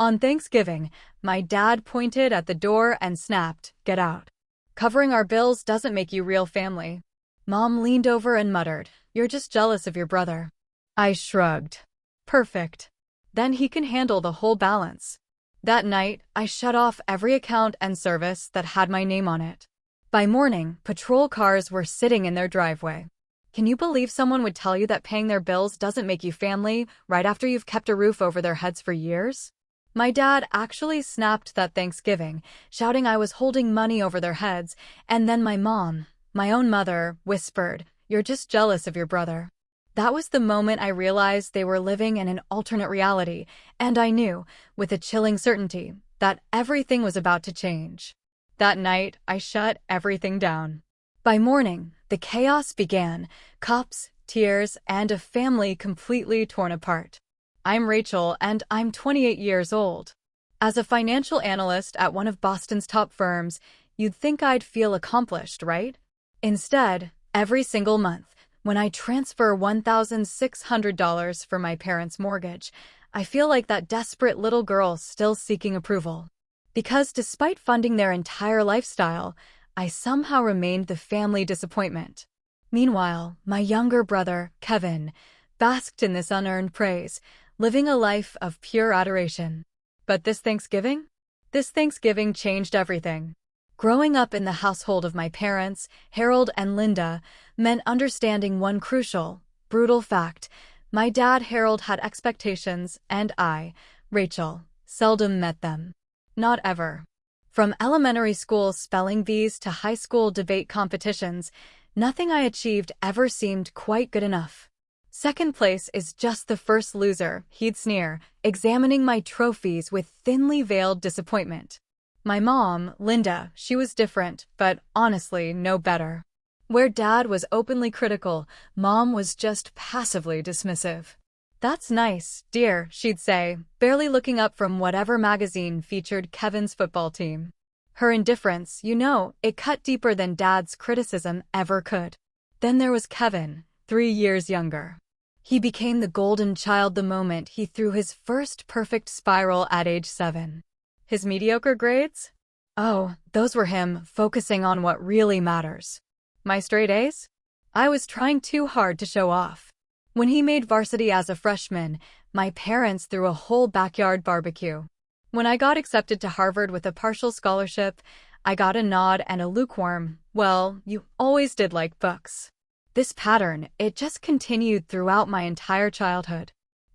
On Thanksgiving, my dad pointed at the door and snapped, "Get out. Covering our bills doesn't make you real family." Mom leaned over and muttered, "You're just jealous of your brother." I shrugged. Perfect. Then he can handle the whole balance. That night, I shut off every account and service that had my name on it. By morning, patrol cars were sitting in their driveway. Can you believe someone would tell you that paying their bills doesn't make you family right after you've kept a roof over their heads for years? My dad actually snapped that Thanksgiving, shouting I was holding money over their heads, and then my mom, my own mother, whispered, "You're just jealous of your brother." That was the moment I realized they were living in an alternate reality, and I knew, with a chilling certainty, that everything was about to change. That night, I shut everything down. By morning, the chaos began, cops, tears, and a family completely torn apart. I'm Rachel, and I'm 28 years old. As a financial analyst at one of Boston's top firms, you'd think I'd feel accomplished, right? Instead, every single month, when I transfer $1,600 for my parents' mortgage, I feel like that desperate little girl still seeking approval. Because despite funding their entire lifestyle, I somehow remained the family disappointment. Meanwhile, my younger brother, Kevin, basked in this unearned praise, living a life of pure adoration. But this Thanksgiving? This Thanksgiving changed everything. Growing up in the household of my parents, Harold and Linda, meant understanding one crucial, brutal fact. My dad, Harold, had expectations, and I, Rachel, seldom met them. Not ever. From elementary school spelling bees to high school debate competitions, nothing I achieved ever seemed quite good enough. Second place is just the first loser, he'd sneer, examining my trophies with thinly veiled disappointment. My mom, Linda, she was different, but honestly no better. Where dad was openly critical, mom was just passively dismissive. "That's nice, dear," she'd say, barely looking up from whatever magazine featured Kevin's football team. Her indifference, it cut deeper than dad's criticism ever could. Then there was Kevin, 3 years younger. He became the golden child the moment he threw his first perfect spiral at age 7. His mediocre grades? Oh, those were him focusing on what really matters. My straight A's? I was trying too hard to show off. When he made varsity as a freshman, my parents threw a whole backyard barbecue. When I got accepted to Harvard with a partial scholarship, I got a nod and a lukewarm, "Well, you always did like books." This pattern, it just continued throughout my entire childhood.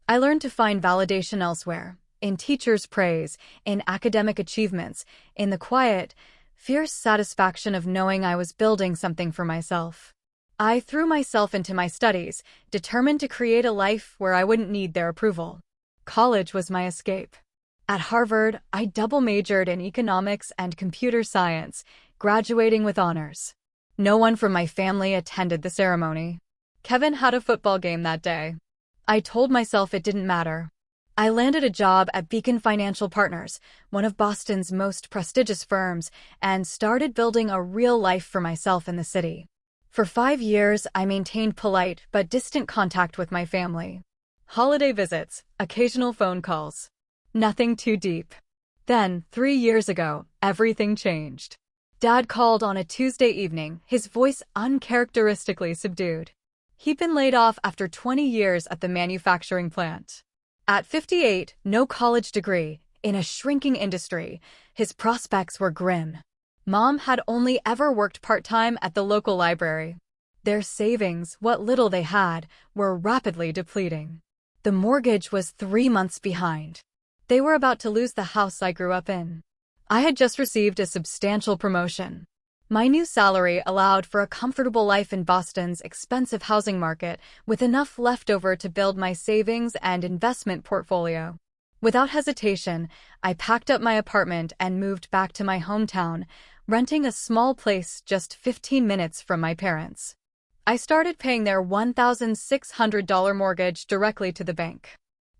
I learned to find validation elsewhere, in teachers' praise, in academic achievements, in the quiet, fierce satisfaction of knowing I was building something for myself. I threw myself into my studies, determined to create a life where I wouldn't need their approval. College was my escape. At Harvard, I double-majored in economics and computer science, graduating with honors. No one from my family attended the ceremony. Kevin had a football game that day. I told myself it didn't matter. I landed a job at Beacon Financial Partners, one of Boston's most prestigious firms, and started building a real life for myself in the city. For 5 years, I maintained polite but distant contact with my family. Holiday visits, occasional phone calls. Nothing too deep. Then, 3 years ago, everything changed. Dad called on a Tuesday evening, his voice uncharacteristically subdued. He'd been laid off after 20 years at the manufacturing plant. At 58, no college degree, in a shrinking industry, his prospects were grim. Mom had only ever worked part-time at the local library. Their savings, what little they had, were rapidly depleting. The mortgage was 3 months behind. They were about to lose the house I grew up in. I had just received a substantial promotion. My new salary allowed for a comfortable life in Boston's expensive housing market, with enough left over to build my savings and investment portfolio. Without hesitation, I packed up my apartment and moved back to my hometown, renting a small place just 15 minutes from my parents. I started paying their $1,600 mortgage directly to the bank.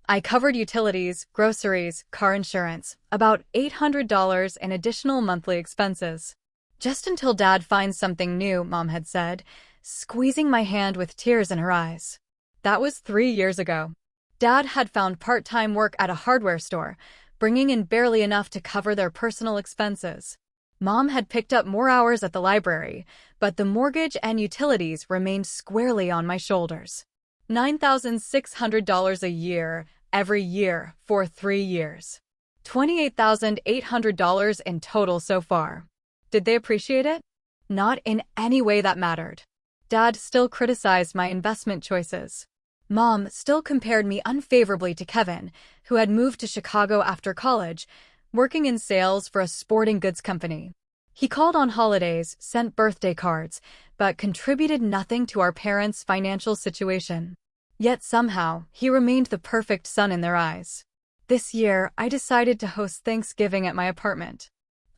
I covered utilities, groceries, car insurance, about $800 in additional monthly expenses. "Just until Dad finds something new," Mom had said, squeezing my hand with tears in her eyes. That was 3 years ago. Dad had found part-time work at a hardware store, bringing in barely enough to cover their personal expenses. Mom had picked up more hours at the library, but the mortgage and utilities remained squarely on my shoulders. $9,600 a year, every year, for 3 years. $28,800 in total so far. Did they appreciate it? Not in any way that mattered. Dad still criticized my investment choices. Mom still compared me unfavorably to Kevin, who had moved to Chicago after college, working in sales for a sporting goods company. He called on holidays, sent birthday cards, but contributed nothing to our parents' financial situation. Yet somehow, he remained the perfect son in their eyes. This year, I decided to host Thanksgiving at my apartment.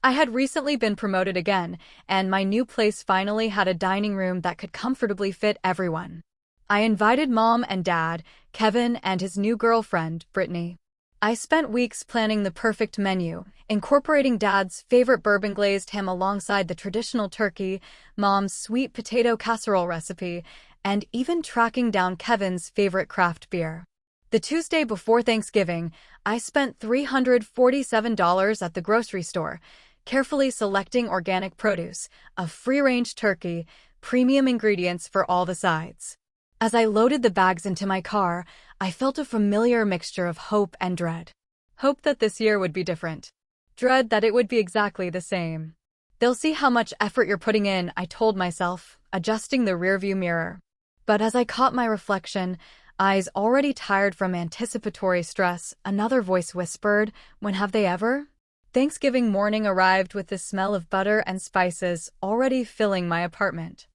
I had recently been promoted again, and my new place finally had a dining room that could comfortably fit everyone. I invited Mom and Dad, Kevin and his new girlfriend, Brittany. I spent weeks planning the perfect menu, incorporating Dad's favorite bourbon-glazed ham alongside the traditional turkey, Mom's sweet potato casserole recipe, and even tracking down Kevin's favorite craft beer. The Tuesday before Thanksgiving, I spent $347 at the grocery store, carefully selecting organic produce, a free-range turkey, premium ingredients for all the sides. As I loaded the bags into my car, I felt a familiar mixture of hope and dread. Hope that this year would be different. Dread that it would be exactly the same. They'll see how much effort you're putting in, I told myself, adjusting the rearview mirror. But as I caught my reflection, eyes already tired from anticipatory stress, another voice whispered, "When have they ever?" Thanksgiving morning arrived with the smell of butter and spices already filling my apartment.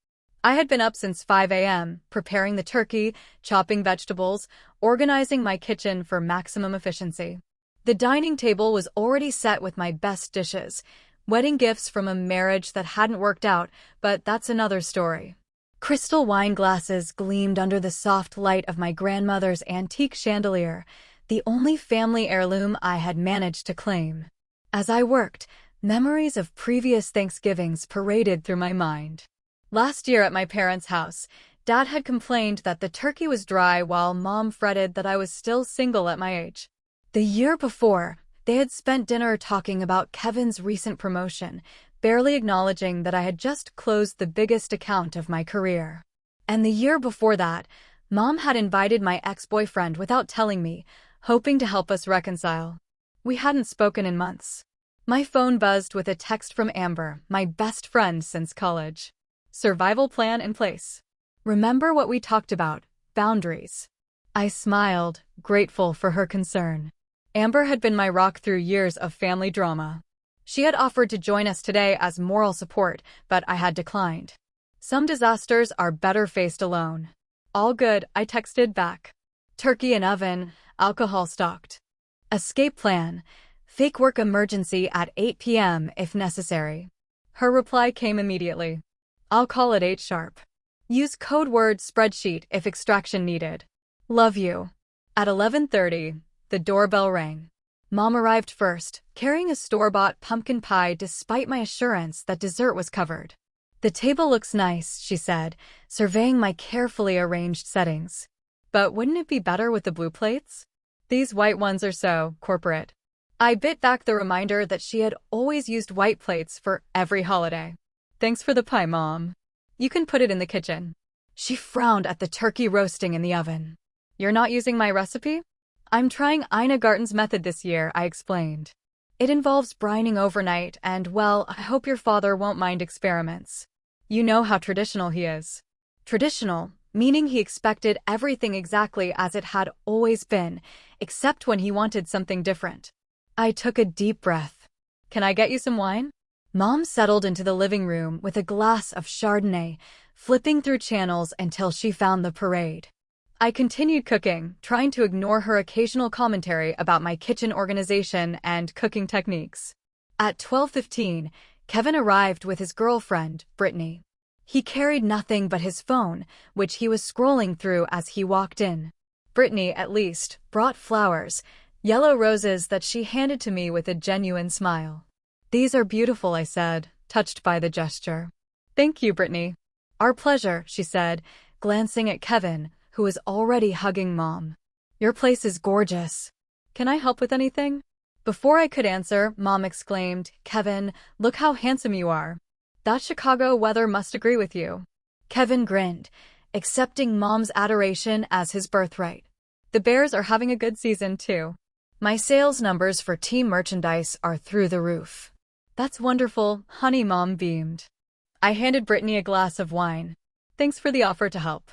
I had been up since 5 a.m., preparing the turkey, chopping vegetables, organizing my kitchen for maximum efficiency. The dining table was already set with my best dishes, wedding gifts from a marriage that hadn't worked out, but that's another story. Crystal wine glasses gleamed under the soft light of my grandmother's antique chandelier, the only family heirloom I had managed to claim. As I worked, memories of previous Thanksgivings paraded through my mind. Last year at my parents' house, Dad had complained that the turkey was dry while Mom fretted that I was still single at my age. The year before, they had spent dinner talking about Kevin's recent promotion, barely acknowledging that I had just closed the biggest account of my career. And the year before that, Mom had invited my ex-boyfriend without telling me, hoping to help us reconcile. We hadn't spoken in months. My phone buzzed with a text from Amber, my best friend since college. Survival plan in place. Remember what we talked about, boundaries. I smiled, grateful for her concern. Amber had been my rock through years of family drama. She had offered to join us today as moral support, but I had declined. Some disasters are better faced alone. All good, I texted back. Turkey in oven, alcohol stocked. Escape plan. Fake work emergency at 8 p.m. if necessary. Her reply came immediately. I'll call it 8 sharp. Use code word spreadsheet if extraction needed. Love you. At 11:30, the doorbell rang. Mom arrived first, carrying a store-bought pumpkin pie despite my assurance that dessert was covered. The table looks nice, she said, surveying my carefully arranged settings. But wouldn't it be better with the blue plates? These white ones are so corporate. I bit back the reminder that she had always used white plates for every holiday. Thanks for the pie, Mom. You can put it in the kitchen. She frowned at the turkey roasting in the oven. You're not using my recipe? I'm trying Ina Garten's method this year, I explained. It involves brining overnight and, well, I hope your father won't mind experiments. You know how traditional he is. Traditional, meaning he expected everything exactly as it had always been, except when he wanted something different. I took a deep breath. Can I get you some wine? Mom settled into the living room with a glass of Chardonnay, flipping through channels until she found the parade. I continued cooking, trying to ignore her occasional commentary about my kitchen organization and cooking techniques. At 12:15, Kevin arrived with his girlfriend, Brittany. He carried nothing but his phone, which he was scrolling through as he walked in. Brittany, at least, brought flowers, yellow roses that she handed to me with a genuine smile. These are beautiful, I said, touched by the gesture. Thank you, Brittany. Our pleasure, she said, glancing at Kevin, who was already hugging Mom. Your place is gorgeous. Can I help with anything? Before I could answer, Mom exclaimed, "Kevin, look how handsome you are. That Chicago weather must agree with you." Kevin grinned, accepting Mom's adoration as his birthright. The Bears are having a good season, too. My sales numbers for team merchandise are through the roof. "That's wonderful, honey," Mom beamed. I handed Brittany a glass of wine. "Thanks for the offer to help.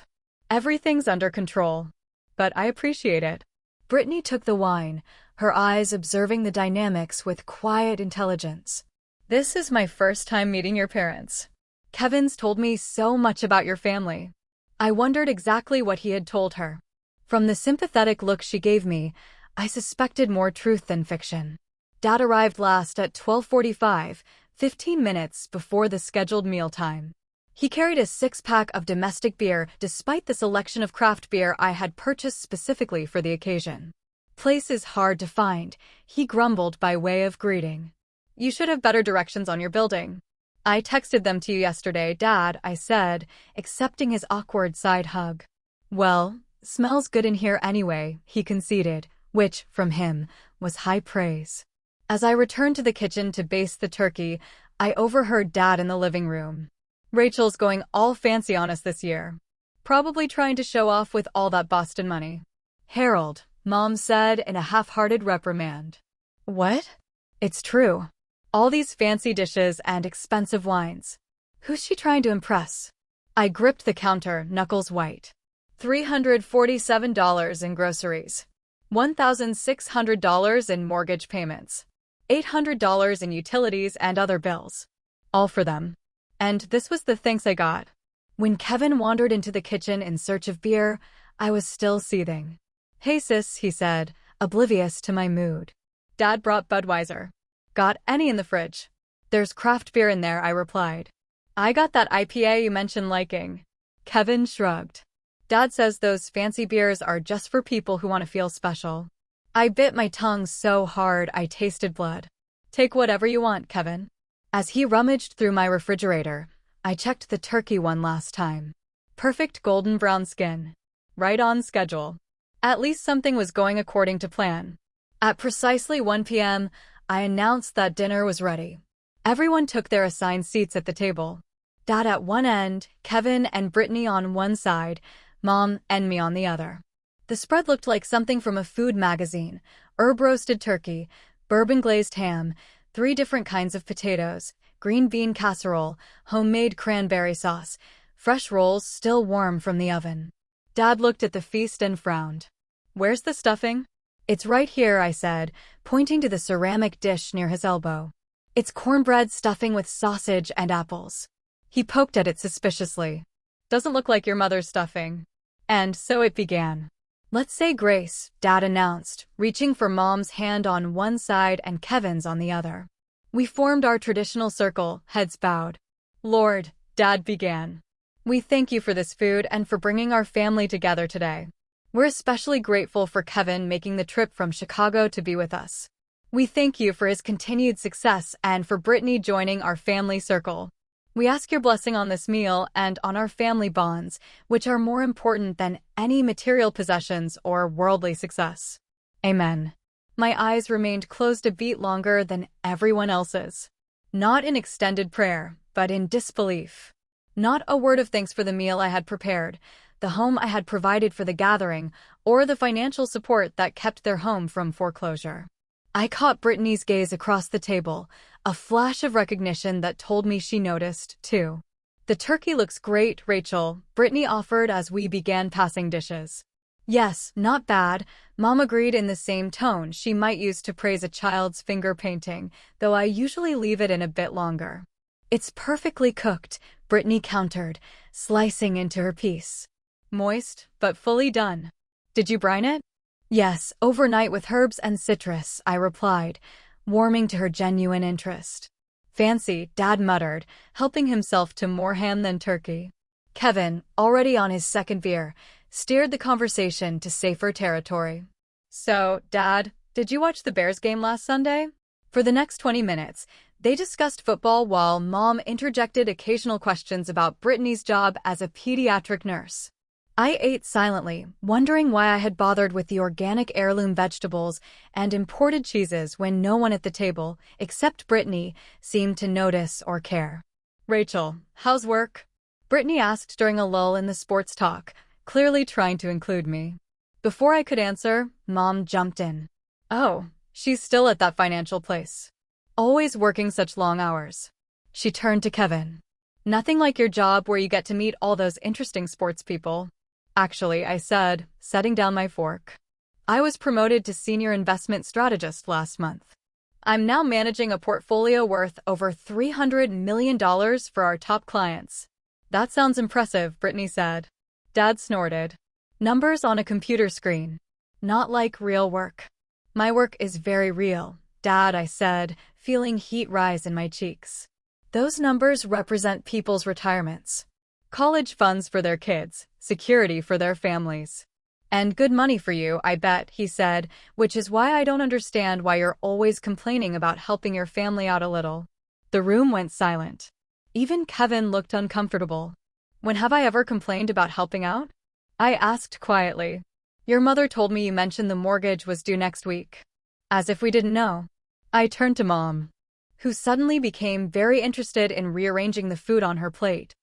Everything's under control, but I appreciate it." Brittany took the wine, her eyes observing the dynamics with quiet intelligence. "This is my first time meeting your parents. Kevin's told me so much about your family." I wondered exactly what he had told her. From the sympathetic look she gave me, I suspected more truth than fiction. Dad arrived last at 12:45, 15 minutes before the scheduled mealtime. He carried a six-pack of domestic beer despite the selection of craft beer I had purchased specifically for the occasion. "Place is hard to find," he grumbled by way of greeting. "You should have better directions on your building." "I texted them to you yesterday, Dad," I said, accepting his awkward side hug. "Well, smells good in here anyway," he conceded, which, from him, was high praise. As I returned to the kitchen to baste the turkey, I overheard Dad in the living room. "Rachel's going all fancy on us this year. Probably trying to show off with all that Boston money." "Harold," Mom said in a half-hearted reprimand. "What?" "It's true. All these fancy dishes and expensive wines. Who's she trying to impress?" I gripped the counter, knuckles white. $347 in groceries. $1,600 in mortgage payments. $800 in utilities and other bills. All for them. And this was the thanks I got. When Kevin wandered into the kitchen in search of beer, I was still seething. "Hey sis," he said, oblivious to my mood. "Dad brought Budweiser. Got any in the fridge?" "There's craft beer in there," I replied. "I got that IPA you mentioned liking." Kevin shrugged. "Dad says those fancy beers are just for people who want to feel special." I bit my tongue so hard I tasted blood. "Take whatever you want, Kevin." As he rummaged through my refrigerator, I checked the turkey one last time. Perfect golden brown skin. Right on schedule. At least something was going according to plan. At precisely 1 p.m., I announced that dinner was ready. Everyone took their assigned seats at the table. Dad at one end, Kevin and Brittany on one side, Mom and me on the other. The spread looked like something from a food magazine: herb-roasted turkey, bourbon-glazed ham, 3 different kinds of potatoes, green bean casserole, homemade cranberry sauce, fresh rolls still warm from the oven. Dad looked at the feast and frowned. "Where's the stuffing?" "It's right here," I said, pointing to the ceramic dish near his elbow. "It's cornbread stuffing with sausage and apples." He poked at it suspiciously. "Doesn't look like your mother's stuffing." And so it began. "Let's say grace," Dad announced, reaching for Mom's hand on one side and Kevin's on the other. We formed our traditional circle, heads bowed. "Lord," Dad began, "we thank you for this food and for bringing our family together today. We're especially grateful for Kevin making the trip from Chicago to be with us. We thank you for his continued success and for Brittany joining our family circle. We ask your blessing on this meal and on our family bonds, which are more important than any material possessions or worldly success. Amen." My eyes remained closed a beat longer than everyone else's. Not in extended prayer, but in disbelief. Not a word of thanks for the meal I had prepared, the home I had provided for the gathering, or the financial support that kept their home from foreclosure. I caught Brittany's gaze across the table, a flash of recognition that told me she noticed, too. "The turkey looks great, Rachel," Brittany offered as we began passing dishes. "Yes, not bad," Mom agreed in the same tone she might use to praise a child's finger painting, though I usually leave it in a bit longer. "It's perfectly cooked," Brittany countered, slicing into her piece. "Moist, but fully done. Did you brine it?" "Yes, overnight with herbs and citrus," I replied, warming to her genuine interest. "Fancy," Dad muttered, helping himself to more ham than turkey. Kevin, already on his second beer, steered the conversation to safer territory. "So, Dad, did you watch the Bears game last Sunday?" For the next 20 minutes, they discussed football while Mom interjected occasional questions about Brittany's job as a pediatric nurse. I ate silently, wondering why I had bothered with the organic heirloom vegetables and imported cheeses when no one at the table, except Brittany, seemed to notice or care. "Rachel, how's work?" Brittany asked during a lull in the sports talk, clearly trying to include me. Before I could answer, Mom jumped in. "Oh, she's still at that financial place. Always working such long hours." She turned to Kevin. "Nothing like your job where you get to meet all those interesting sports people." "Actually," I said, setting down my fork. "I was promoted to senior investment strategist last month. I'm now managing a portfolio worth over $300 million for our top clients." "That sounds impressive," Brittany said. Dad snorted. "Numbers on a computer screen. Not like real work." "My work is very real, Dad," I said, feeling heat rise in my cheeks. "Those numbers represent people's retirements. College funds for their kids, security for their families. And good money for you, I bet," he said, "which is why I don't understand why you're always complaining about helping your family out a little." The room went silent. Even Kevin looked uncomfortable. "When have I ever complained about helping out?" I asked quietly. "Your mother told me you mentioned the mortgage was due next week." As if we didn't know. I turned to Mom, who suddenly became very interested in rearranging the food on her plate.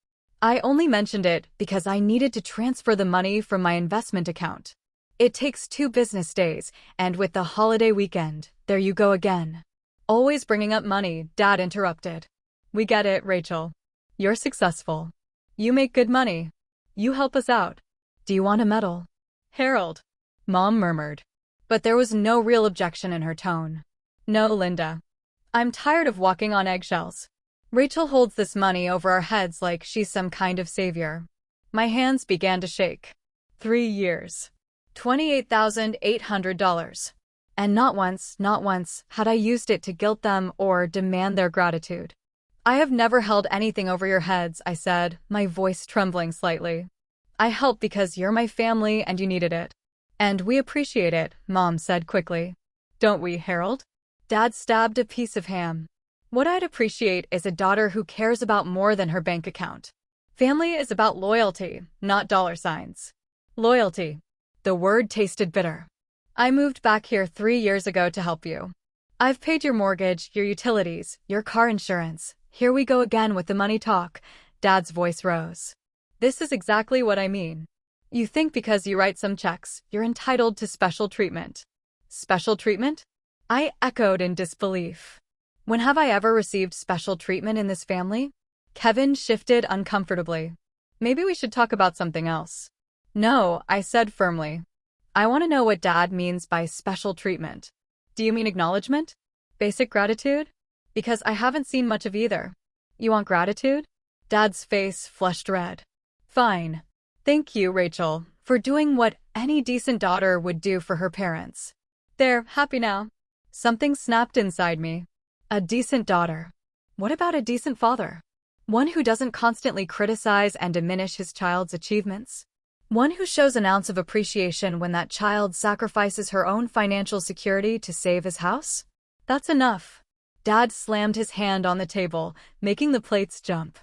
"I only mentioned it because I needed to transfer the money from my investment account. It takes 2 business days, and with the holiday weekend, there you go again." "Always bringing up money," Dad interrupted. "We get it, Rachel. You're successful. You make good money. You help us out. Do you want a medal?" "Harold," Mom murmured. But there was no real objection in her tone. "No, Linda. I'm tired of walking on eggshells. Rachel holds this money over our heads like she's some kind of savior." My hands began to shake. 3 years. $28,800. And not once had I used it to guilt them or demand their gratitude. "I have never held anything over your heads," I said, my voice trembling slightly. "I help because you're my family and you needed it. And we appreciate it," Mom said quickly. "Don't we, Harold?" Dad stabbed a piece of ham. "What I'd appreciate is a daughter who cares about more than her bank account. Family is about loyalty, not dollar signs." Loyalty. The word tasted bitter. "I moved back here 3 years ago to help you. I've paid your mortgage, your utilities, your car insurance." "Here we go again with the money talk." Dad's voice rose. "This is exactly what I mean. You think because you write some checks, you're entitled to special treatment." "Special treatment?" I echoed in disbelief. "When have I ever received special treatment in this family?" Kevin shifted uncomfortably. "Maybe we should talk about something else." "No," I said firmly. "I want to know what Dad means by special treatment. Do you mean acknowledgement? Basic gratitude? Because I haven't seen much of either." "You want gratitude?" Dad's face flushed red. "Fine. Thank you, Rachel, for doing what any decent daughter would do for her parents." "There, happy now." Something snapped inside me. A decent daughter. What about a decent father? One who doesn't constantly criticize and diminish his child's achievements? One who shows an ounce of appreciation when that child sacrifices her own financial security to save his house? That's enough. Dad slammed his hand on the table, making the plates jump.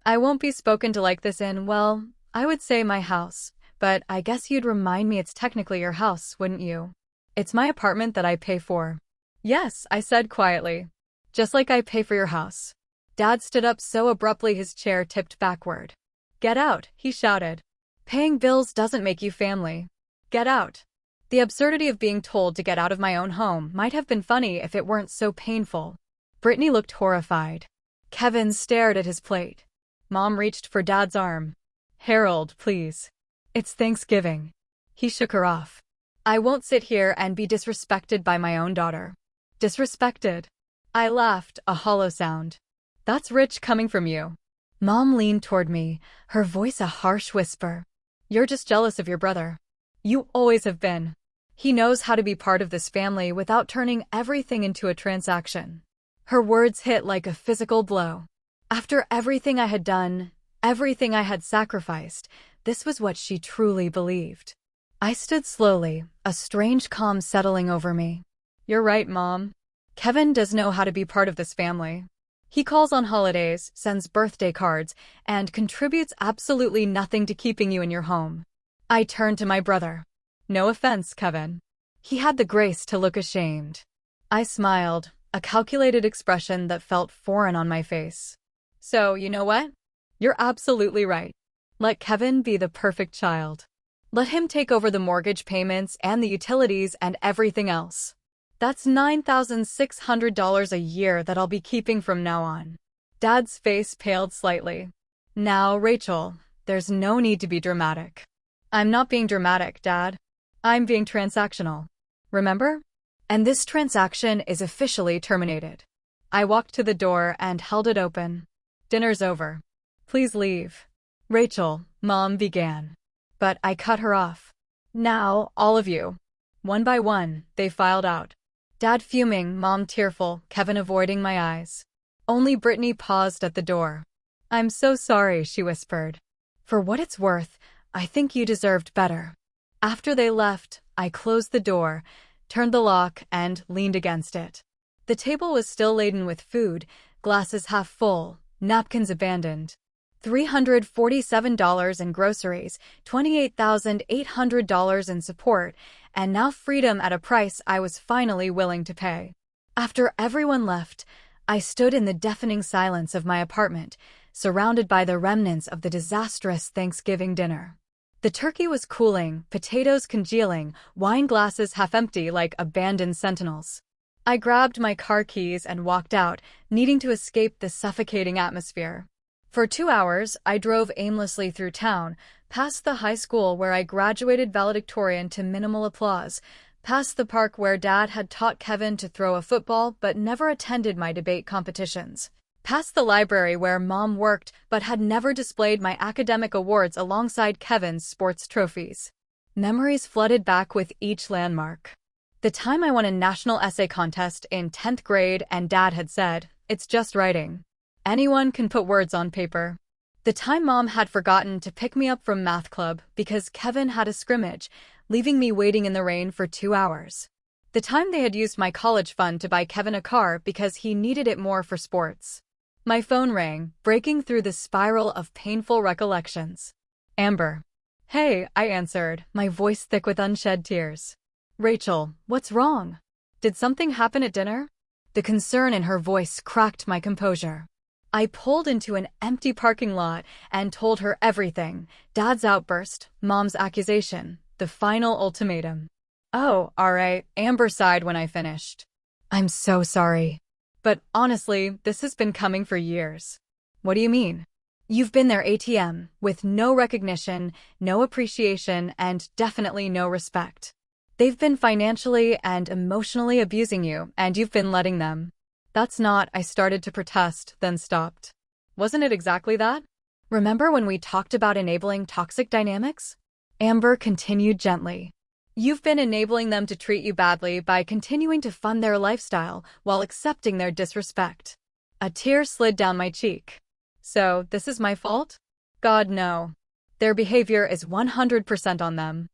"I won't be spoken to like this in, well, I would say my house, but I guess you'd remind me it's technically your house, wouldn't you? It's my apartment that I pay for." "Yes," I said quietly. "Just like I pay for your house." Dad stood up so abruptly his chair tipped backward. "Get out," he shouted. "Paying bills doesn't make you family. Get out." The absurdity of being told to get out of my own home might have been funny if it weren't so painful. Brittany looked horrified. Kevin stared at his plate. Mom reached for Dad's arm. "Harold, please. It's Thanksgiving." He shook her off. "I won't sit here and be disrespected by my own daughter." "Disrespected?" I laughed, a hollow sound. "That's rich coming from you." Mom leaned toward me, her voice a harsh whisper. "You're just jealous of your brother. You always have been. He knows how to be part of this family without turning everything into a transaction." Her words hit like a physical blow. After everything I had done, everything I had sacrificed, this was what she truly believed. I stood slowly, a strange calm settling over me. "You're right, Mom. Kevin does know how to be part of this family. He calls on holidays, sends birthday cards, and contributes absolutely nothing to keeping you in your home. I turned to my brother. No offense, Kevin. He had the grace to look ashamed. I smiled, a calculated expression that felt foreign on my face. So, you know what? You're absolutely right. Let Kevin be the perfect child. Let him take over the mortgage payments and the utilities and everything else. That's $9,600 a year that I'll be keeping from now on. Dad's face paled slightly. Now, Rachel, there's no need to be dramatic. I'm not being dramatic, Dad. I'm being transactional. Remember? And this transaction is officially terminated. I walked to the door and held it open. Dinner's over. Please leave. Rachel, Mom began. But I cut her off. Now, all of you. One by one, they filed out. Dad fuming, Mom tearful, Kevin avoiding my eyes. Only Brittany paused at the door. I'm so sorry, she whispered. For what it's worth, I think you deserved better. After they left, I closed the door, turned the lock, and leaned against it. The table was still laden with food, glasses half full, napkins abandoned. $347 in groceries, $28,800 in support, and now freedom at a price I was finally willing to pay. After everyone left, I stood in the deafening silence of my apartment, surrounded by the remnants of the disastrous Thanksgiving dinner. The turkey was cooling, potatoes congealing, wine glasses half empty like abandoned sentinels. I grabbed my car keys and walked out, needing to escape the suffocating atmosphere. For 2 hours, I drove aimlessly through town, past the high school where I graduated valedictorian to minimal applause, past the park where Dad had taught Kevin to throw a football but never attended my debate competitions, past the library where Mom worked but had never displayed my academic awards alongside Kevin's sports trophies. Memories flooded back with each landmark. The time I won a national essay contest in 10th grade and Dad had said, "It's just writing. Anyone can put words on paper." The time Mom had forgotten to pick me up from math club because Kevin had a scrimmage, leaving me waiting in the rain for 2 hours. The time they had used my college fund to buy Kevin a car because he needed it more for sports. My phone rang, breaking through the spiral of painful recollections. Amber. Hey, I answered, my voice thick with unshed tears. Rachel, what's wrong? Did something happen at dinner? The concern in her voice cracked my composure. I pulled into an empty parking lot and told her everything. Dad's outburst, Mom's accusation, the final ultimatum. Oh, all right, Amber sighed when I finished. I'm so sorry. But honestly, this has been coming for years. What do you mean? You've been their ATM, with no recognition, no appreciation, and definitely no respect. They've been financially and emotionally abusing you, and you've been letting them. That's not, I started to protest, then stopped. Wasn't it exactly that? Remember when we talked about enabling toxic dynamics? Amber continued gently. You've been enabling them to treat you badly by continuing to fund their lifestyle while accepting their disrespect. A tear slid down my cheek. So, this is my fault? God, no. Their behavior is 100% on them.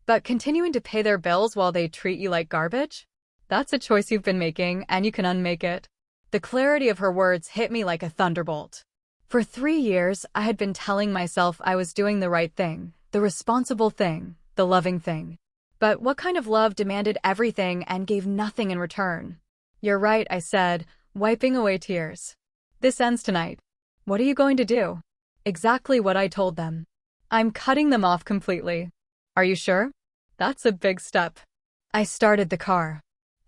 But continuing to pay their bills while they treat you like garbage? That's a choice you've been making, and you can unmake it. The clarity of her words hit me like a thunderbolt. For 3 years, I had been telling myself I was doing the right thing, the responsible thing, the loving thing. But what kind of love demanded everything and gave nothing in return? You're right, I said, wiping away tears. This ends tonight. What are you going to do? Exactly what I told them. I'm cutting them off completely. Are you sure? That's a big step. I started the car.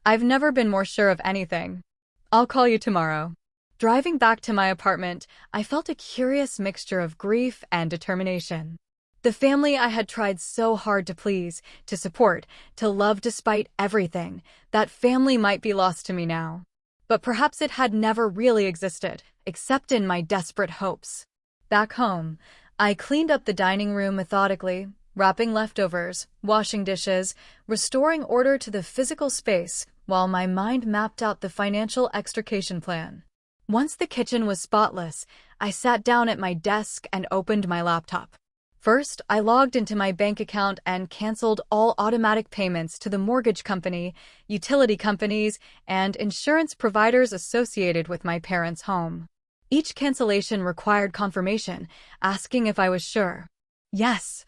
I've never been more sure of anything. I'll call you tomorrow. Driving back to my apartment, I felt a curious mixture of grief and determination. The family I had tried so hard to please, to support, to love despite everything, that family might be lost to me now. But perhaps it had never really existed, except in my desperate hopes. Back home, I cleaned up the dining room methodically, wrapping leftovers, washing dishes, restoring order to the physical space, while my mind mapped out the financial extrication plan. Once the kitchen was spotless, I sat down at my desk and opened my laptop. First, I logged into my bank account and canceled all automatic payments to the mortgage company, utility companies, and insurance providers associated with my parents' home. Each cancellation required confirmation, asking if I was sure. Yes.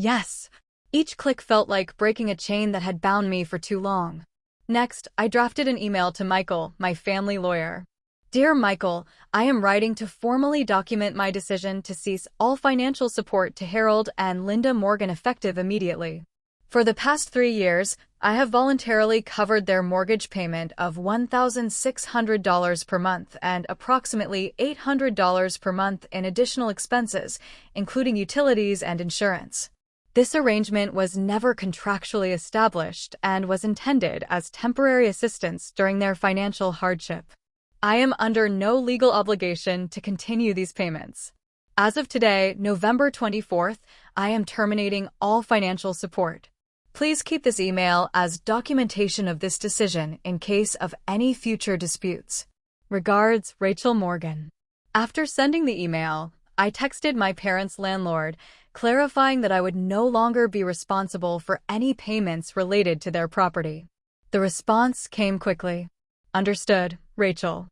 Yes. Each click felt like breaking a chain that had bound me for too long. Next, I drafted an email to Michael, my family lawyer. Dear Michael, I am writing to formally document my decision to cease all financial support to Harold and Linda Morgan effective immediately. For the past 3 years, I have voluntarily covered their mortgage payment of $1,600 per month and approximately $800 per month in additional expenses, including utilities and insurance. This arrangement was never contractually established and was intended as temporary assistance during their financial hardship. I am under no legal obligation to continue these payments. As of today, November 24th, I am terminating all financial support. Please keep this email as documentation of this decision in case of any future disputes. Regards, Rachel Morgan. After sending the email, I texted my parents' landlord, clarifying that I would no longer be responsible for any payments related to their property. The response came quickly. Understood, Rachel.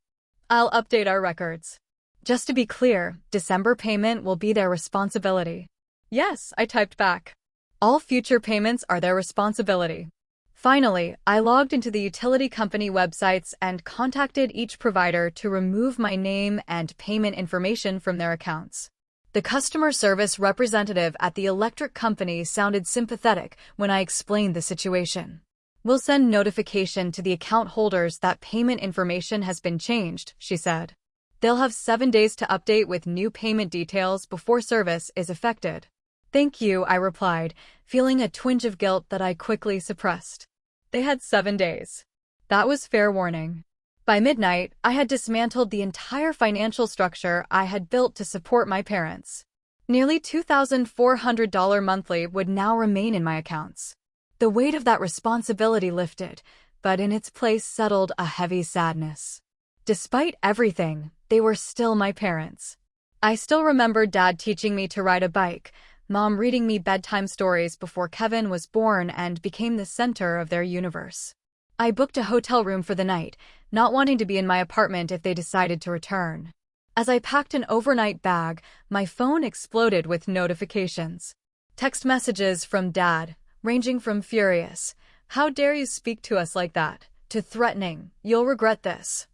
I'll update our records. Just to be clear, December payment will be their responsibility. Yes, I typed back. All future payments are their responsibility. Finally, I logged into the utility company websites and contacted each provider to remove my name and payment information from their accounts. The customer service representative at the electric company sounded sympathetic when I explained the situation. We'll send notification to the account holders that payment information has been changed, she said. They'll have 7 days to update with new payment details before service is effected. Thank you, I replied, feeling a twinge of guilt that I quickly suppressed. They had 7 days. That was fair warning. By midnight, I had dismantled the entire financial structure I had built to support my parents. Nearly $2,400 monthly would now remain in my accounts. The weight of that responsibility lifted, but in its place settled a heavy sadness. Despite everything, they were still my parents. I still remember Dad teaching me to ride a bike, Mom reading me bedtime stories before Kevin was born and became the center of their universe. I booked a hotel room for the night, not wanting to be in my apartment if they decided to return. As I packed an overnight bag, my phone exploded with notifications. Text messages from Dad, ranging from furious, "How dare you speak to us like that?" to threatening, "You'll regret this."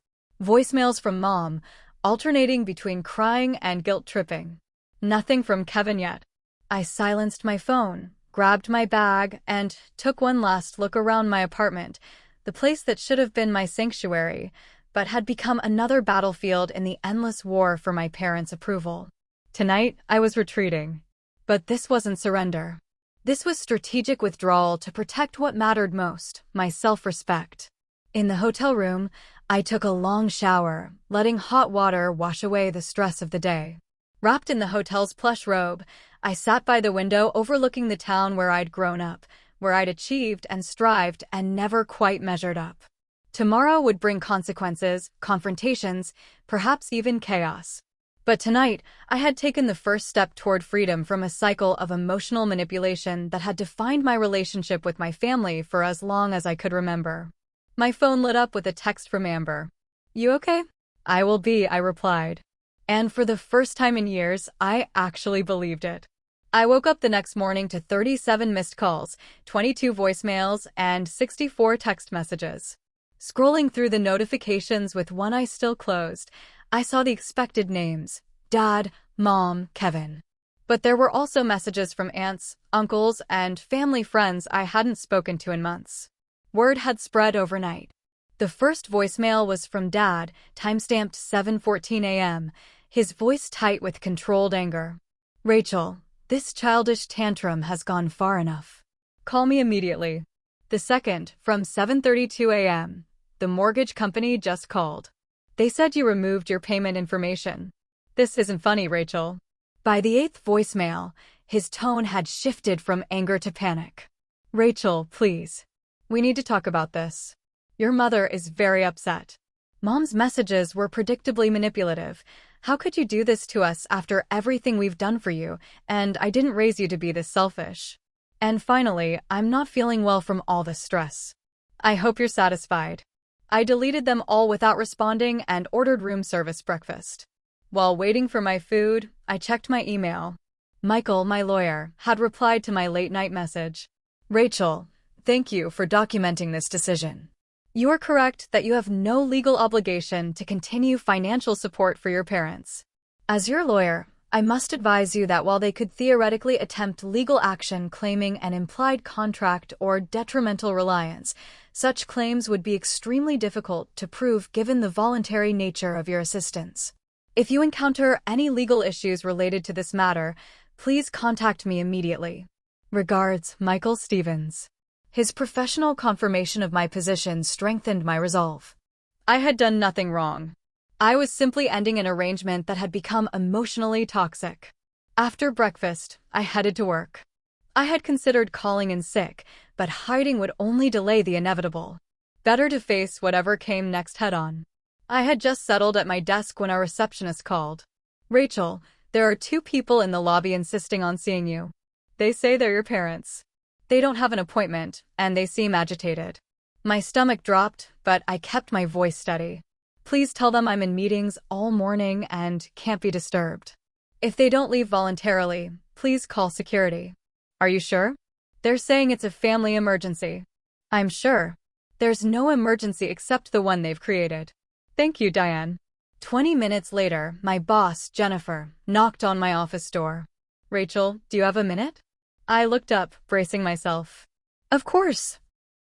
Voicemails from Mom, alternating between crying and guilt-tripping. Nothing from Kevin yet. I silenced my phone, grabbed my bag, and took one last look around my apartment, the place that should have been my sanctuary, but had become another battlefield in the endless war for my parents' approval. Tonight, I was retreating. But this wasn't surrender. This was strategic withdrawal to protect what mattered most, my self-respect. In the hotel room, I took a long shower, letting hot water wash away the stress of the day. Wrapped in the hotel's plush robe, I sat by the window overlooking the town where I'd grown up, where I'd achieved and strived and never quite measured up. Tomorrow would bring consequences, confrontations, perhaps even chaos. But tonight, I had taken the first step toward freedom from a cycle of emotional manipulation that had defined my relationship with my family for as long as I could remember. My phone lit up with a text from Amber. "You okay?" "I will be," I replied. And for the first time in years, I actually believed it. I woke up the next morning to 37 missed calls, 22 voicemails, and 64 text messages. Scrolling through the notifications with one eye still closed, I saw the expected names: Dad, Mom, Kevin. But there were also messages from aunts, uncles, and family friends I hadn't spoken to in months. Word had spread overnight. The first voicemail was from Dad, timestamped 7:14 a.m., his voice tight with controlled anger. "Rachel, this childish tantrum has gone far enough. Call me immediately." The second, from 7:32 a.m., "The mortgage company just called. They said you removed your payment information. This isn't funny, Rachel." By the eighth voicemail, his tone had shifted from anger to panic. "Rachel, please. We need to talk about this. Your mother is very upset." Mom's messages were predictably manipulative. "How could you do this to us after everything we've done for you, and I didn't raise you to be this selfish." And finally, "I'm not feeling well from all this stress. I hope you're satisfied." I deleted them all without responding and ordered room service breakfast. While waiting for my food, I checked my email. Michael, my lawyer, had replied to my late-night message. Rachel, thank you for documenting this decision. You are correct that you have no legal obligation to continue financial support for your parents. As your lawyer, I must advise you that while they could theoretically attempt legal action claiming an implied contract or detrimental reliance, such claims would be extremely difficult to prove given the voluntary nature of your assistance. If you encounter any legal issues related to this matter, please contact me immediately. Regards, Michael Stevens. His professional confirmation of my position strengthened my resolve. I had done nothing wrong. I was simply ending an arrangement that had become emotionally toxic. After breakfast, I headed to work. I had considered calling in sick, but hiding would only delay the inevitable. Better to face whatever came next head-on. I had just settled at my desk when our receptionist called. Rachel, there are 2 people in the lobby insisting on seeing you. They say they're your parents. They don't have an appointment, and they seem agitated. My stomach dropped, but I kept my voice steady. Please tell them I'm in meetings all morning and can't be disturbed. If they don't leave voluntarily, please call security. Are you sure? They're saying it's a family emergency. I'm sure. There's no emergency except the one they've created. Thank you, Diane. 20 minutes later, my boss, Jennifer, knocked on my office door. Rachel, do you have a minute? I looked up, bracing myself. Of course.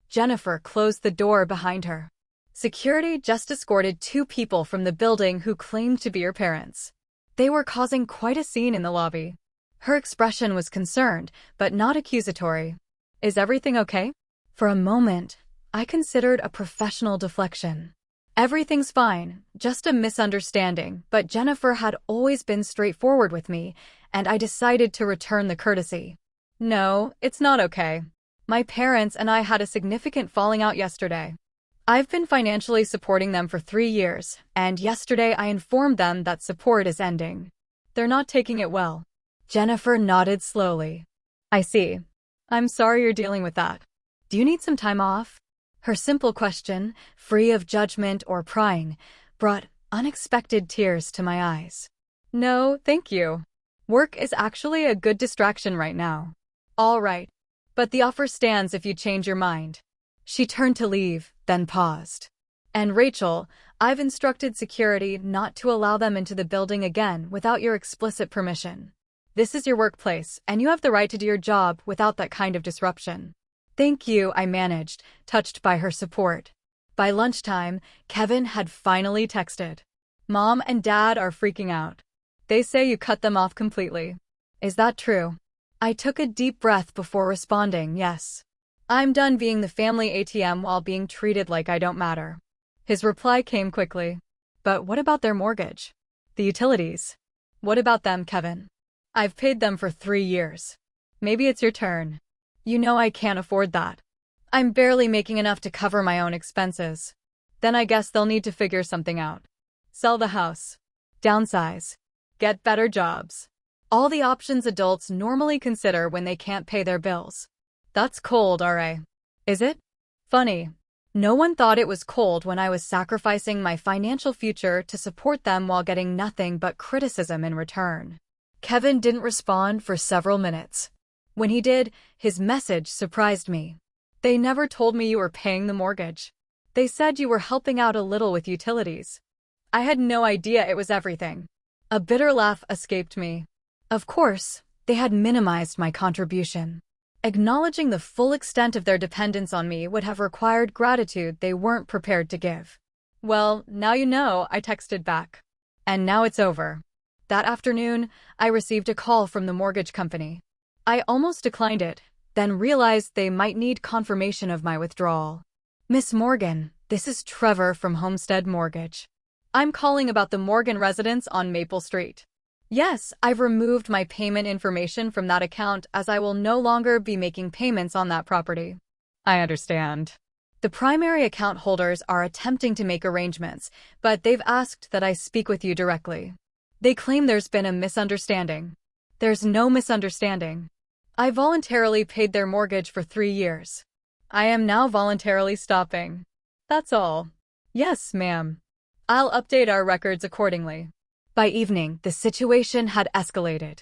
Jennifer closed the door behind her. Security just escorted 2 people from the building who claimed to be your parents. They were causing quite a scene in the lobby. Her expression was concerned, but not accusatory. Is everything okay? For a moment, I considered a professional deflection. Everything's fine, just a misunderstanding, but Jennifer had always been straightforward with me, and I decided to return the courtesy. No, it's not okay. My parents and I had a significant falling out yesterday. I've been financially supporting them for 3 years, and yesterday I informed them that support is ending. They're not taking it well. Jennifer nodded slowly. I see. I'm sorry you're dealing with that. Do you need some time off? Her simple question, free of judgment or prying, brought unexpected tears to my eyes. No, thank you. Work is actually a good distraction right now. All right. But the offer stands if you change your mind. She turned to leave, then paused. And Rachel, I've instructed security not to allow them into the building again without your explicit permission. This is your workplace, and you have the right to do your job without that kind of disruption. Thank you, I managed, touched by her support. By lunchtime, Kevin had finally texted. Mom and Dad are freaking out. They say you cut them off completely. Is that true? I took a deep breath before responding, yes. I'm done being the family ATM while being treated like I don't matter. His reply came quickly. But what about their mortgage? The utilities? What about them, Kevin? I've paid them for 3 years. Maybe it's your turn. You know I can't afford that. I'm barely making enough to cover my own expenses. Then I guess they'll need to figure something out. Sell the house. Downsize. Get better jobs. All the options adults normally consider when they can't pay their bills. That's cold, R.A. Is it? Funny. No one thought it was cold when I was sacrificing my financial future to support them while getting nothing but criticism in return. Kevin didn't respond for several minutes. When he did, his message surprised me. They never told me you were paying the mortgage. They said you were helping out a little with utilities. I had no idea it was everything. A bitter laugh escaped me. Of course, they had minimized my contribution. Acknowledging the full extent of their dependence on me would have required gratitude they weren't prepared to give. Well, now you know, I texted back. And now it's over. That afternoon, I received a call from the mortgage company. I almost declined it, then realized they might need confirmation of my withdrawal. Miss Morgan, this is Trevor from Homestead Mortgage. I'm calling about the Morgan residence on Maple Street. Yes, I've removed my payment information from that account as I will no longer be making payments on that property. I understand. The primary account holders are attempting to make arrangements, but they've asked that I speak with you directly. They claim there's been a misunderstanding. There's no misunderstanding. I voluntarily paid their mortgage for 3 years. I am now voluntarily stopping. That's all. Yes, ma'am. I'll update our records accordingly. By evening, the situation had escalated.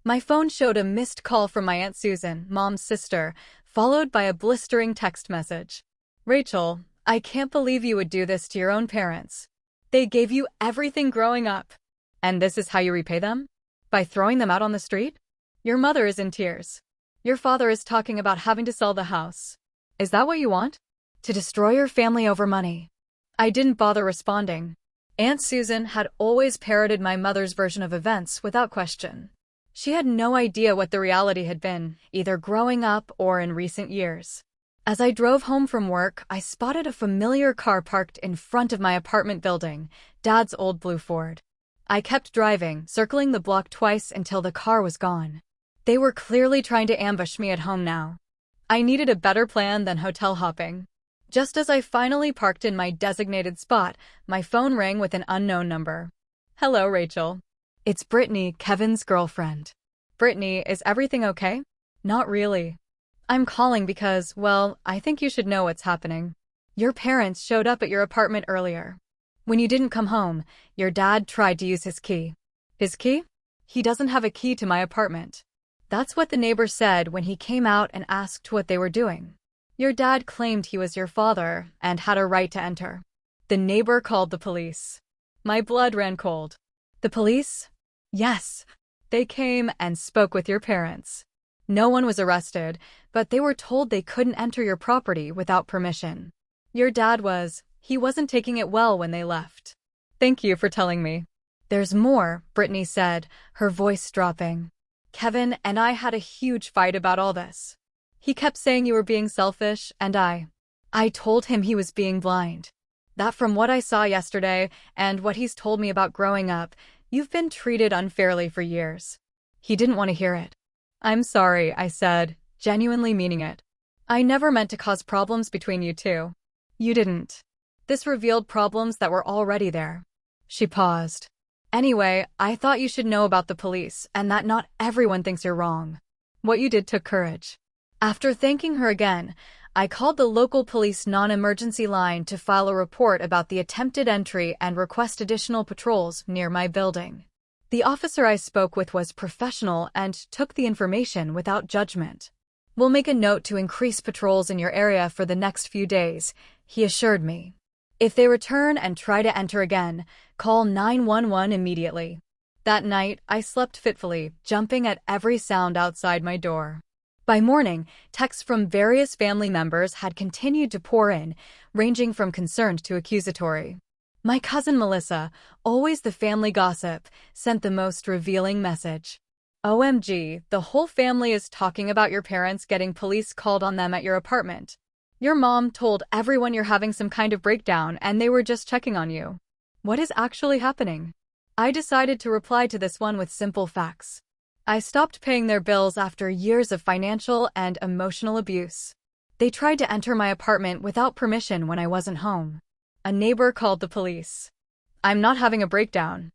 My phone showed a missed call from my Aunt Susan, Mom's sister, followed by a blistering text message. Rachel, I can't believe you would do this to your own parents. They gave you everything growing up. And this is how you repay them? By throwing them out on the street? Your mother is in tears. Your father is talking about having to sell the house. Is that what you want? To destroy your family over money? I didn't bother responding. Aunt Susan had always parroted my mother's version of events without question. She had no idea what the reality had been, either growing up or in recent years. As I drove home from work, I spotted a familiar car parked in front of my apartment building, Dad's old blue Ford. I kept driving, circling the block twice until the car was gone. They were clearly trying to ambush me at home now. I needed a better plan than hotel hopping. Just as I finally parked in my designated spot, my phone rang with an unknown number. Hello, Rachel. It's Brittany, Kevin's girlfriend. Brittany, is everything okay? Not really. I'm calling because, well, I think you should know what's happening. Your parents showed up at your apartment earlier. When you didn't come home, your dad tried to use his key. His key? He doesn't have a key to my apartment. That's what the neighbor said when he came out and asked what they were doing. Your dad claimed he was your father and had a right to enter. The neighbor called the police. My blood ran cold. The police? Yes. They came and spoke with your parents. No one was arrested, but they were told they couldn't enter your property without permission. Your dad he wasn't taking it well when they left. Thank you for telling me. There's more, Brittany said, her voice dropping. Kevin and I had a huge fight about all this. He kept saying you were being selfish, and I told him he was being blind. That from what I saw yesterday and what he's told me about growing up, you've been treated unfairly for years. He didn't want to hear it. I'm sorry, I said, genuinely meaning it. I never meant to cause problems between you two. You didn't. This revealed problems that were already there. She paused. Anyway, I thought you should know about the police and that not everyone thinks you're wrong. What you did took courage. After thanking her again, I called the local police non-emergency line to file a report about the attempted entry and request additional patrols near my building. The officer I spoke with was professional and took the information without judgment. We'll make a note to increase patrols in your area for the next few days, he assured me. If they return and try to enter again, call 911 immediately. That night, I slept fitfully, jumping at every sound outside my door. By morning, texts from various family members had continued to pour in, ranging from concerned to accusatory. My cousin Melissa, always the family gossip, sent the most revealing message. OMG, the whole family is talking about your parents getting police called on them at your apartment. Your mom told everyone you're having some kind of breakdown and they were just checking on you. What is actually happening? I decided to reply to this one with simple facts. I stopped paying their bills after years of financial and emotional abuse. They tried to enter my apartment without permission when I wasn't home. A neighbor called the police. I'm not having a breakdown.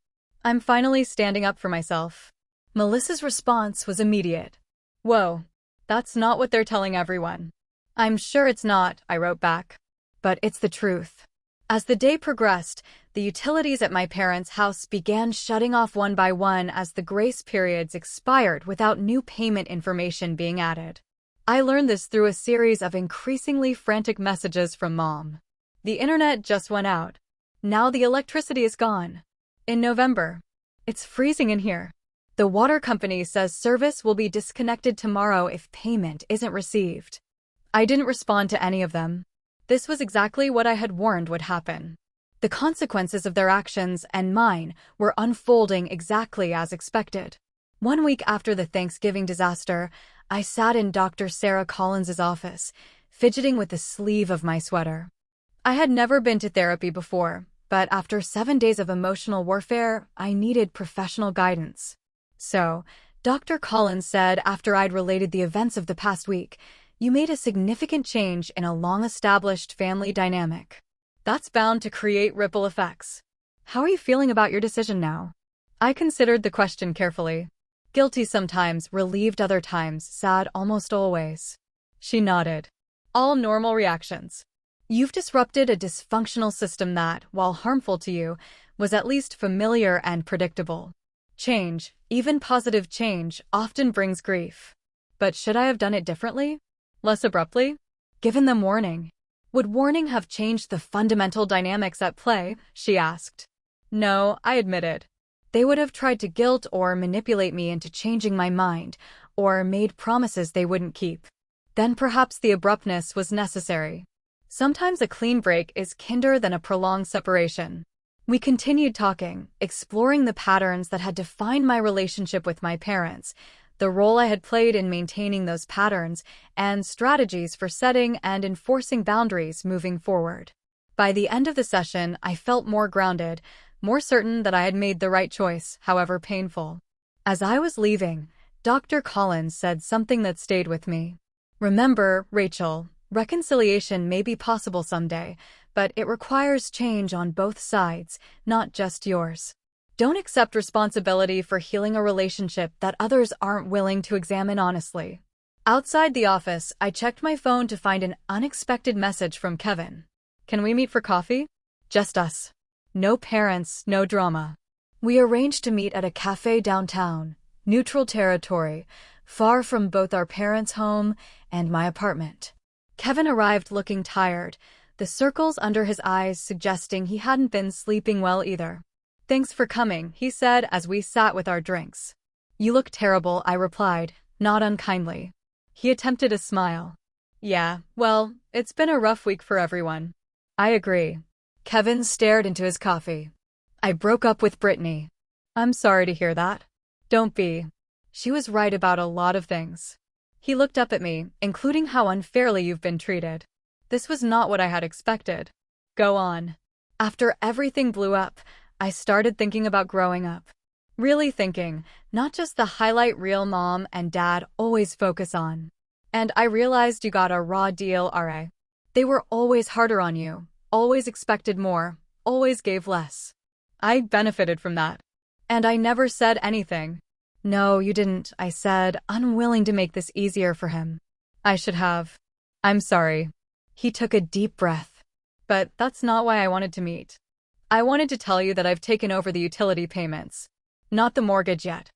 I'm finally standing up for myself. Melissa's response was immediate. Whoa, that's not what they're telling everyone. I'm sure it's not, I wrote back. But it's the truth. As the day progressed, the utilities at my parents' house began shutting off one by one as the grace periods expired without new payment information being added. I learned this through a series of increasingly frantic messages from Mom. The internet just went out. Now the electricity is gone. In November. It's freezing in here. The water company says service will be disconnected tomorrow if payment isn't received. I didn't respond to any of them. This was exactly what I had warned would happen. The consequences of their actions and mine were unfolding exactly as expected. 1 week after the Thanksgiving disaster, I sat in Dr. Sarah Collins's office, fidgeting with the sleeve of my sweater. I had never been to therapy before, but after 7 days of emotional warfare, I needed professional guidance. So, Dr. Collins said after I'd related the events of the past week, you made a significant change in a long-established family dynamic. That's bound to create ripple effects. How are you feeling about your decision now? I considered the question carefully. Guilty sometimes, relieved other times, sad almost always. She nodded. All normal reactions. You've disrupted a dysfunctional system that, while harmful to you, was at least familiar and predictable. Change, even positive change, often brings grief. But should I have done it differently? Less abruptly? Given them warning? Would warning have changed the fundamental dynamics at play? She asked. No, I admitted. They would have tried to guilt or manipulate me into changing my mind, or made promises they wouldn't keep. Then perhaps the abruptness was necessary. Sometimes a clean break is kinder than a prolonged separation. We continued talking, exploring the patterns that had defined my relationship with my parents, the role I had played in maintaining those patterns, and strategies for setting and enforcing boundaries moving forward. By the end of the session, I felt more grounded, more certain that I had made the right choice, however painful. As I was leaving, Dr. Collins said something that stayed with me. Remember, Rachel, reconciliation may be possible someday, but it requires change on both sides, not just yours. Don't accept responsibility for healing a relationship that others aren't willing to examine honestly. Outside the office, I checked my phone to find an unexpected message from Kevin. Can we meet for coffee? Just us. No parents, no drama. We arranged to meet at a cafe downtown, neutral territory, far from both our parents' home and my apartment. Kevin arrived looking tired, the circles under his eyes suggesting he hadn't been sleeping well either. Thanks for coming, he said as we sat with our drinks. You look terrible, I replied, not unkindly. He attempted a smile. Yeah, well, it's been a rough week for everyone. I agree. Kevin stared into his coffee. I broke up with Brittany. I'm sorry to hear that. Don't be. She was right about a lot of things. He looked up at me, including how unfairly you've been treated. This was not what I had expected. Go on. After everything blew up, I started thinking about growing up. Really thinking, not just the highlight reel mom and dad always focus on. And I realized you got a raw deal, RA. They were always harder on you, always expected more, always gave less. I benefited from that. And I never said anything. No, you didn't, I said, unwilling to make this easier for him. I should have. I'm sorry. He took a deep breath. But that's not why I wanted to meet. I wanted to tell you that I've taken over the utility payments. Not the mortgage yet.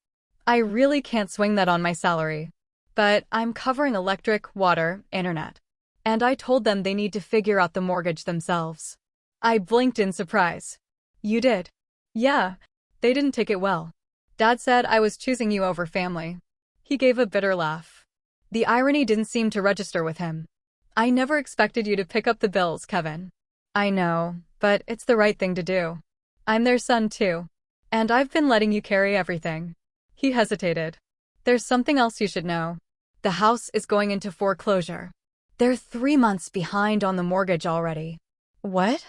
I really can't swing that on my salary. But I'm covering electric, water, internet. And I told them they need to figure out the mortgage themselves. I blinked in surprise. You did? Yeah. They didn't take it well. Dad said I was choosing you over family. He gave a bitter laugh. The irony didn't seem to register with him. I never expected you to pick up the bills, Kevin. I know, but it's the right thing to do. I'm their son too. And I've been letting you carry everything. He hesitated. There's something else you should know. The house is going into foreclosure. They're 3 months behind on the mortgage already. What?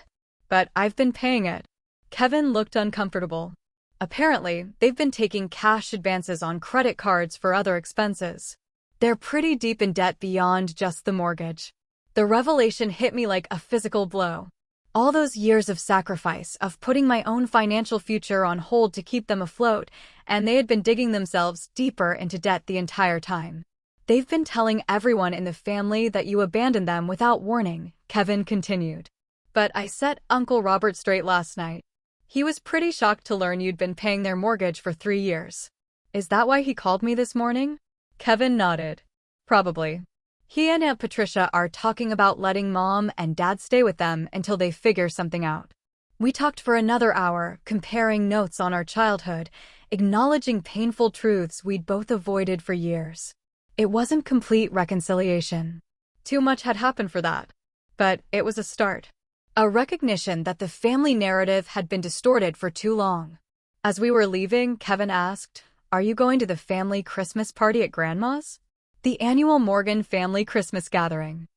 But I've been paying it. Kevin looked uncomfortable. Apparently, they've been taking cash advances on credit cards for other expenses. They're pretty deep in debt beyond just the mortgage. The revelation hit me like a physical blow. All those years of sacrifice, of putting my own financial future on hold to keep them afloat, and they had been digging themselves deeper into debt the entire time. They've been telling everyone in the family that you abandoned them without warning, Kevin continued. But I set Uncle Robert straight last night. He was pretty shocked to learn you'd been paying their mortgage for 3 years. Is that why he called me this morning? Kevin nodded. Probably. He and Aunt Patricia are talking about letting Mom and Dad stay with them until they figure something out. We talked for another hour, comparing notes on our childhood, acknowledging painful truths we'd both avoided for years. It wasn't complete reconciliation. Too much had happened for that. But it was a start. A recognition that the family narrative had been distorted for too long. As we were leaving, Kevin asked, "Are you going to the family Christmas party at Grandma's?" The annual Morgan family Christmas gathering.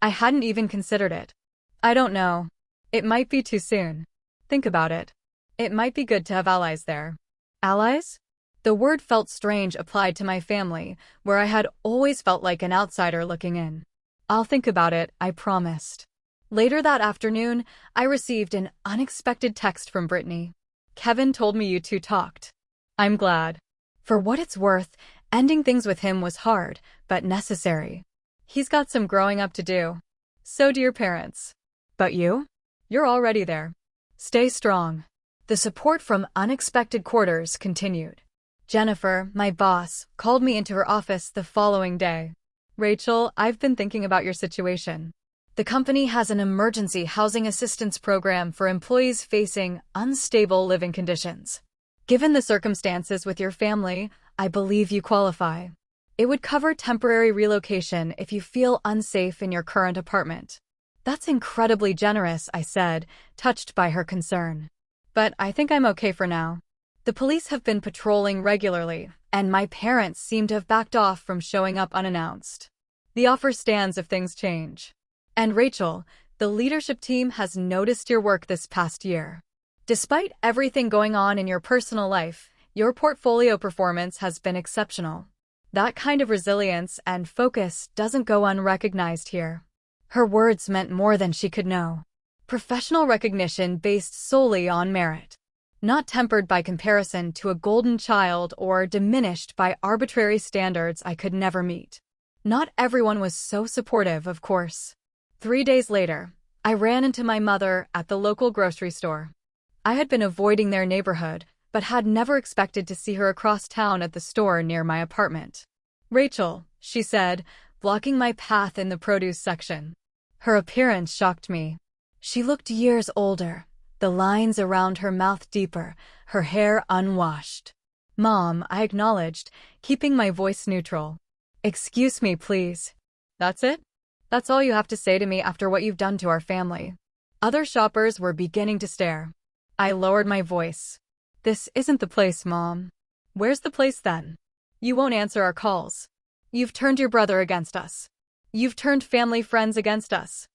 I hadn't even considered it. I don't know. It might be too soon. Think about it. It might be good to have allies there. Allies? The word felt strange applied to my family, where I had always felt like an outsider looking in. I'll think about it, I promised. Later that afternoon, I received an unexpected text from Brittany. Kevin told me you two talked. I'm glad. For what it's worth, ending things with him was hard, but necessary. He's got some growing up to do. So do your parents. But you? You're already there. Stay strong. The support from unexpected quarters continued. Jennifer, my boss, called me into her office the following day. Rachel, I've been thinking about your situation. The company has an emergency housing assistance program for employees facing unstable living conditions. Given the circumstances with your family, I believe you qualify. It would cover temporary relocation if you feel unsafe in your current apartment. That's incredibly generous, I said, touched by her concern. But I think I'm okay for now. The police have been patrolling regularly, and my parents seem to have backed off from showing up unannounced. The offer stands if things change. And Rachel, the leadership team has noticed your work this past year. Despite everything going on in your personal life, your portfolio performance has been exceptional. That kind of resilience and focus doesn't go unrecognized here. Her words meant more than she could know. Professional recognition based solely on merit, not tempered by comparison to a golden child or diminished by arbitrary standards I could never meet. Not everyone was so supportive, of course. 3 days later, I ran into my mother at the local grocery store. I had been avoiding their neighborhood, but had never expected to see her across town at the store near my apartment. Rachel, she said, blocking my path in the produce section. Her appearance shocked me. She looked years older, the lines around her mouth deeper, her hair unwashed. Mom, I acknowledged, keeping my voice neutral. Excuse me, please. That's it? That's all you have to say to me after what you've done to our family. Other shoppers were beginning to stare. I lowered my voice. This isn't the place, Mom. Where's the place then? You won't answer our calls. You've turned your brother against us. You've turned family friends against us.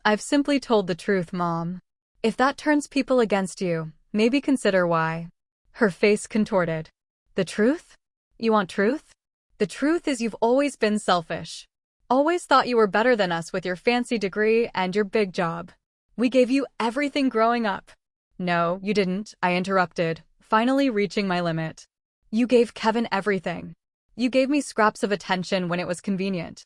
I've simply told the truth, Mom. If that turns people against you, maybe consider why. Her face contorted. The truth? You want truth? The truth is you've always been selfish. Always thought you were better than us with your fancy degree and your big job. We gave you everything growing up. No, you didn't, I interrupted, finally reaching my limit. You gave Kevin everything. You gave me scraps of attention when it was convenient.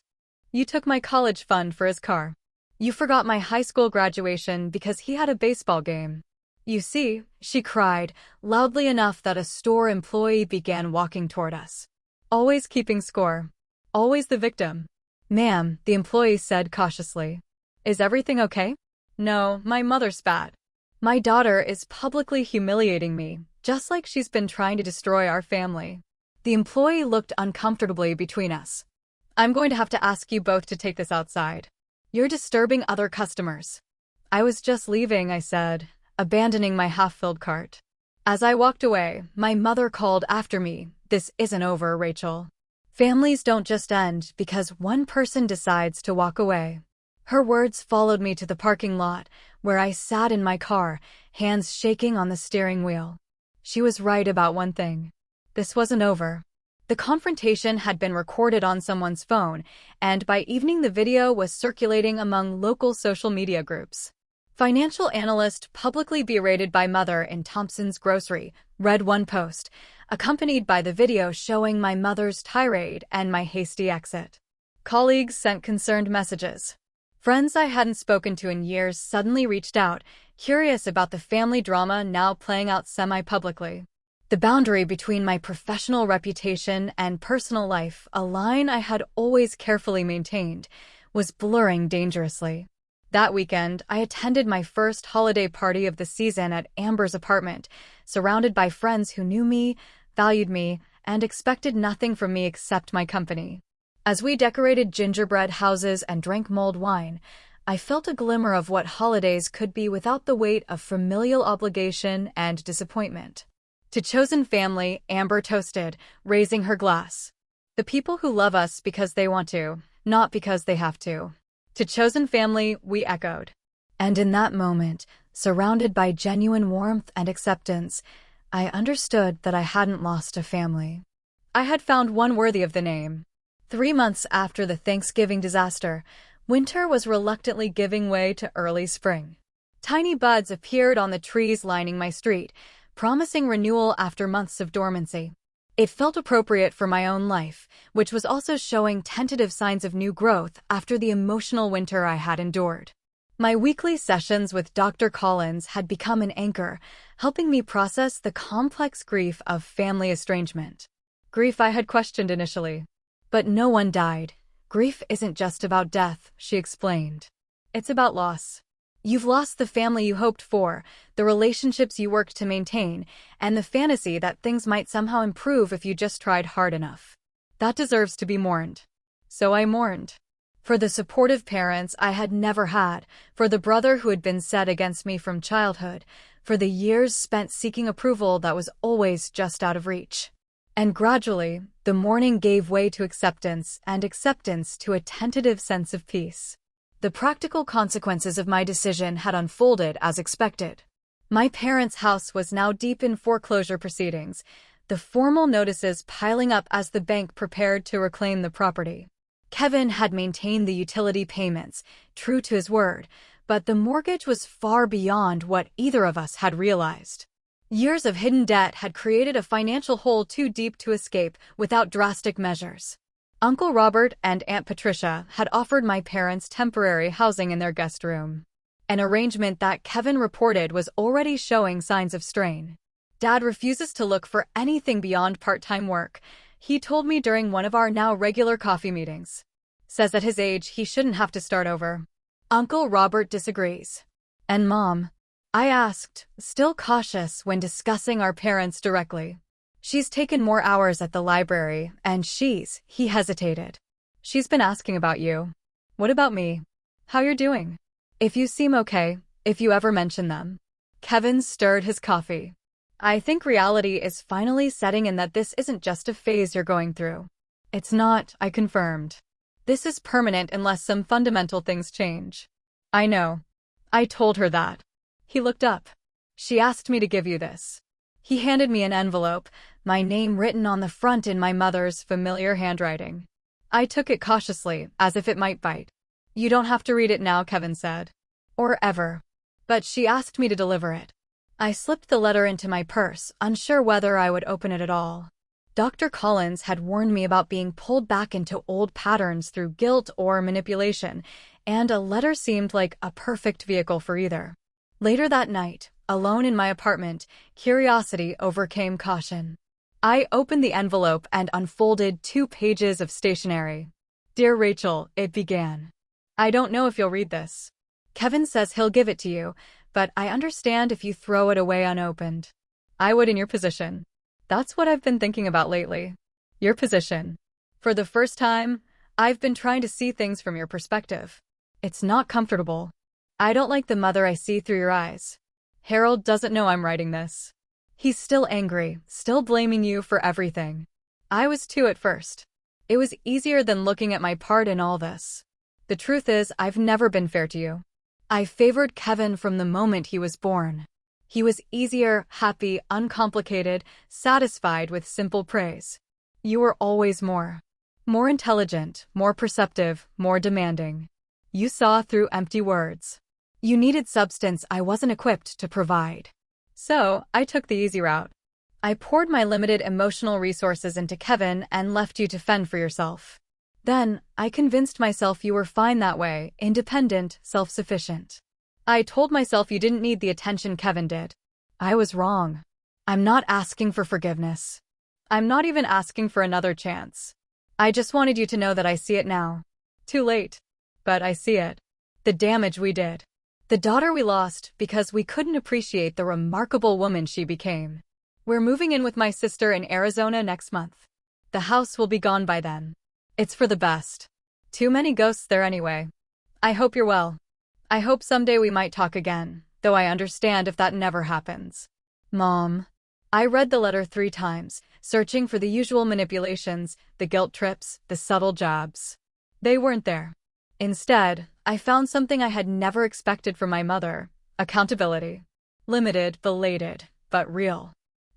You took my college fund for his car. You forgot my high school graduation because he had a baseball game. You see, she cried, loudly enough that a store employee began walking toward us. Always keeping score. Always the victim. Ma'am, the employee said cautiously. Is everything okay? No, my mother spat. My daughter is publicly humiliating me, just like she's been trying to destroy our family. The employee looked uncomfortably between us. I'm going to have to ask you both to take this outside. You're disturbing other customers. I was just leaving, I said, abandoning my half-filled cart. As I walked away, my mother called after me, "This isn't over, Rachel. Families don't just end because one person decides to walk away." Her words followed me to the parking lot, where I sat in my car, hands shaking on the steering wheel. She was right about one thing. This wasn't over. The confrontation had been recorded on someone's phone, and by evening the video was circulating among local social media groups. Financial analyst publicly berated by mother in Thompson's grocery, read one post, accompanied by the video showing my mother's tirade and my hasty exit. Colleagues sent concerned messages. Friends I hadn't spoken to in years suddenly reached out, curious about the family drama now playing out semi-publicly. The boundary between my professional reputation and personal life, a line I had always carefully maintained, was blurring dangerously. That weekend, I attended my first holiday party of the season at Amber's apartment, surrounded by friends who knew me, valued me, and expected nothing from me except my company. As we decorated gingerbread houses and drank mulled wine, I felt a glimmer of what holidays could be without the weight of familial obligation and disappointment. To chosen family, Amber toasted, raising her glass. The people who love us because they want to, not because they have to. To chosen family, we echoed. And in that moment, surrounded by genuine warmth and acceptance, I understood that I hadn't lost a family. I had found one worthy of the name. 3 months after the Thanksgiving disaster, winter was reluctantly giving way to early spring. Tiny buds appeared on the trees lining my street, promising renewal after months of dormancy. It felt appropriate for my own life, which was also showing tentative signs of new growth after the emotional winter I had endured. My weekly sessions with Dr. Collins had become an anchor, helping me process the complex grief of family estrangement. grief I had questioned initially. But no one died. Grief isn't just about death, she explained. It's about loss. You've lost the family you hoped for, the relationships you worked to maintain, and the fantasy that things might somehow improve if you just tried hard enough. That deserves to be mourned. So I mourned. For the supportive parents I had never had, for the brother who had been set against me from childhood, for the years spent seeking approval that was always just out of reach. And gradually, the mourning gave way to acceptance, and acceptance to a tentative sense of peace. The practical consequences of my decision had unfolded as expected. My parents' house was now deep in foreclosure proceedings, the formal notices piling up as the bank prepared to reclaim the property. Kevin had maintained the utility payments, true to his word, but the mortgage was far beyond what either of us had realized. Years of hidden debt had created a financial hole too deep to escape without drastic measures. Uncle Robert and Aunt Patricia had offered my parents temporary housing in their guest room, an arrangement that Kevin reported was already showing signs of strain. Dad refuses to look for anything beyond part-time work, he told me during one of our now regular coffee meetings. Says at his age he shouldn't have to start over. Uncle Robert disagrees. And Mom? I asked, still cautious when discussing our parents directly. She's taken more hours at the library, and he hesitated. She's been asking about you. What about me? How you're doing? If you seem okay, if you ever mention them. Kevin stirred his coffee. I think reality is finally setting in that this isn't just a phase you're going through. It's not, I confirmed. This is permanent unless some fundamental things change. I know. I told her that. He looked up. She asked me to give you this. He handed me an envelope, my name written on the front in my mother's familiar handwriting. I took it cautiously, as if it might bite. You don't have to read it now, Kevin said. Or ever. But she asked me to deliver it. I slipped the letter into my purse, unsure whether I would open it at all. Dr. Collins had warned me about being pulled back into old patterns through guilt or manipulation, and a letter seemed like a perfect vehicle for either. Later that night, alone in my apartment, curiosity overcame caution. I opened the envelope and unfolded 2 pages of stationery. Dear Rachel, it began. I don't know if you'll read this. Kevin says he'll give it to you, but I understand if you throw it away unopened. I would in your position. That's what I've been thinking about lately. Your position. For the first time, I've been trying to see things from your perspective. It's not comfortable. I don't like the mother I see through your eyes. Harold doesn't know I'm writing this. He's still angry, still blaming you for everything. I was too at first. It was easier than looking at my part in all this. The truth is, I've never been fair to you. I favored Kevin from the moment he was born. He was easier, happy, uncomplicated, satisfied with simple praise. You were always more. More intelligent, more perceptive, more demanding. You saw through empty words. You needed substance I wasn't equipped to provide. So, I took the easy route. I poured my limited emotional resources into Kevin and left you to fend for yourself. Then, I convinced myself you were fine that way, independent, self-sufficient. I told myself you didn't need the attention Kevin did. I was wrong. I'm not asking for forgiveness. I'm not even asking for another chance. I just wanted you to know that I see it now. Too late. But I see it. The damage we did. The daughter we lost because we couldn't appreciate the remarkable woman she became. We're moving in with my sister in Arizona next month. The house will be gone by then. It's for the best. Too many ghosts there anyway. I hope you're well. I hope someday we might talk again, though I understand if that never happens. Mom. I read the letter 3 times, searching for the usual manipulations, the guilt trips, the subtle jabs. They weren't there. Instead, I found something I had never expected from my mother: accountability. Limited, belated, but real.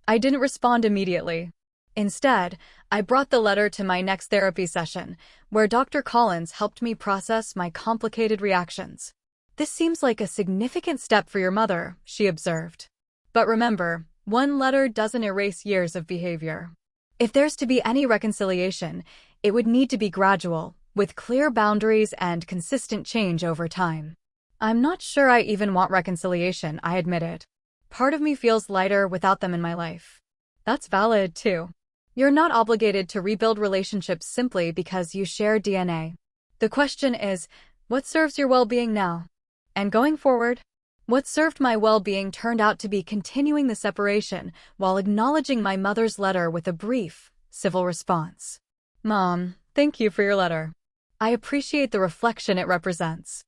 I didn't respond immediately. Instead, I brought the letter to my next therapy session, where Dr. Collins helped me process my complicated reactions. This seems like a significant step for your mother, she observed. But remember, one letter doesn't erase years of behavior. If there's to be any reconciliation, it would need to be gradual, with clear boundaries and consistent change over time. I'm not sure I even want reconciliation, I admitted. Part of me feels lighter without them in my life. That's valid, too. You're not obligated to rebuild relationships simply because you share DNA. The question is, what serves your well-being now? And going forward? What served my well-being turned out to be continuing the separation while acknowledging my mother's letter with a brief, civil response. Mom, thank you for your letter. I appreciate the reflection it represents.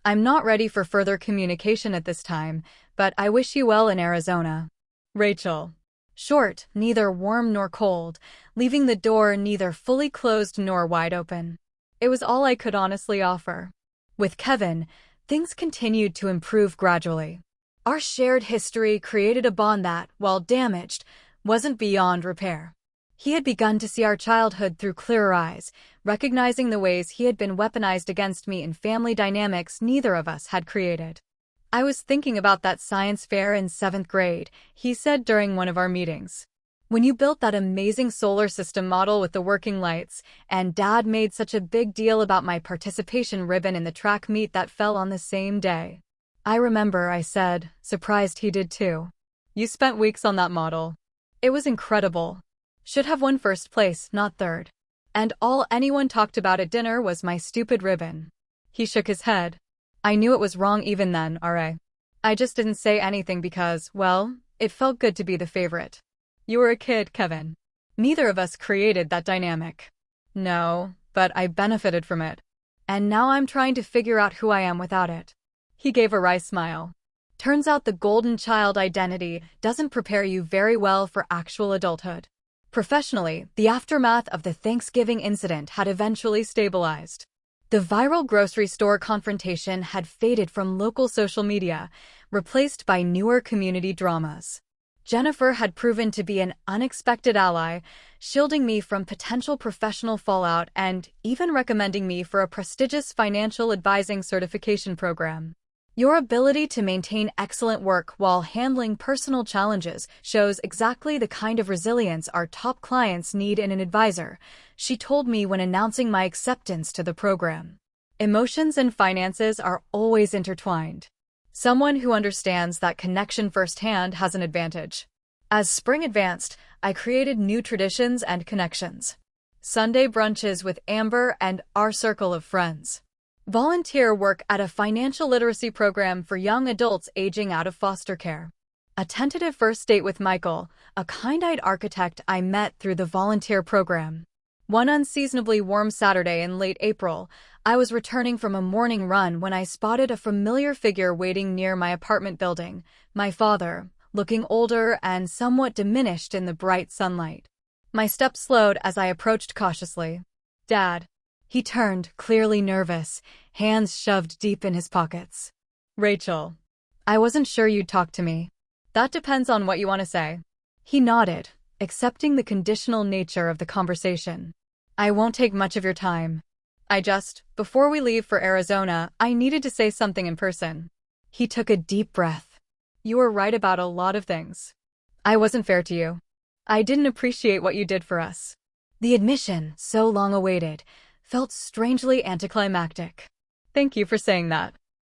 I'm not ready for further communication at this time, but I wish you well in Arizona. Rachel. Short, neither warm nor cold, leaving the door neither fully closed nor wide open. It was all I could honestly offer. With Kevin, things continued to improve gradually. Our shared history created a bond that, while damaged, wasn't beyond repair. He had begun to see our childhood through clearer eyes, recognizing the ways he had been weaponized against me in family dynamics neither of us had created. I was thinking about that science fair in 7th grade, he said during one of our meetings. When you built that amazing solar system model with the working lights, and Dad made such a big deal about my participation ribbon in the track meet that fell on the same day. I remember, I said, surprised he did too. You spent weeks on that model. It was incredible. Should have won first place, not third. And all anyone talked about at dinner was my stupid ribbon. He shook his head. I knew it was wrong even then, R.A. I just didn't say anything because, well, it felt good to be the favorite. You were a kid, Kevin. Neither of us created that dynamic. No, but I benefited from it. And now I'm trying to figure out who I am without it. He gave a wry smile. Turns out the golden child identity doesn't prepare you very well for actual adulthood. Professionally, the aftermath of the Thanksgiving incident had eventually stabilized. The viral grocery store confrontation had faded from local social media, replaced by newer community dramas. Jennifer had proven to be an unexpected ally, shielding me from potential professional fallout and even recommending me for a prestigious financial advising certification program. Your ability to maintain excellent work while handling personal challenges shows exactly the kind of resilience our top clients need in an advisor, she told me when announcing my acceptance to the program. Emotions and finances are always intertwined. Someone who understands that connection firsthand has an advantage. As spring advanced, I created new traditions and connections. Sunday brunches with Amber and our circle of friends. Volunteer work at a financial literacy program for young adults aging out of foster care. A tentative first date with Michael, a kind-eyed architect I met through the volunteer program. One unseasonably warm Saturday in late April, I was returning from a morning run when I spotted a familiar figure waiting near my apartment building, my father, looking older and somewhat diminished in the bright sunlight. My steps slowed as I approached cautiously. Dad. He turned, clearly nervous, hands shoved deep in his pockets. Rachel. I wasn't sure you'd talk to me. That depends on what you want to say. He nodded, accepting the conditional nature of the conversation. I won't take much of your time. Before we leave for Arizona, I needed to say something in person. He took a deep breath. You were right about a lot of things. I wasn't fair to you. I didn't appreciate what you did for us. The admission, so long awaited, felt strangely anticlimactic. Thank you for saying that.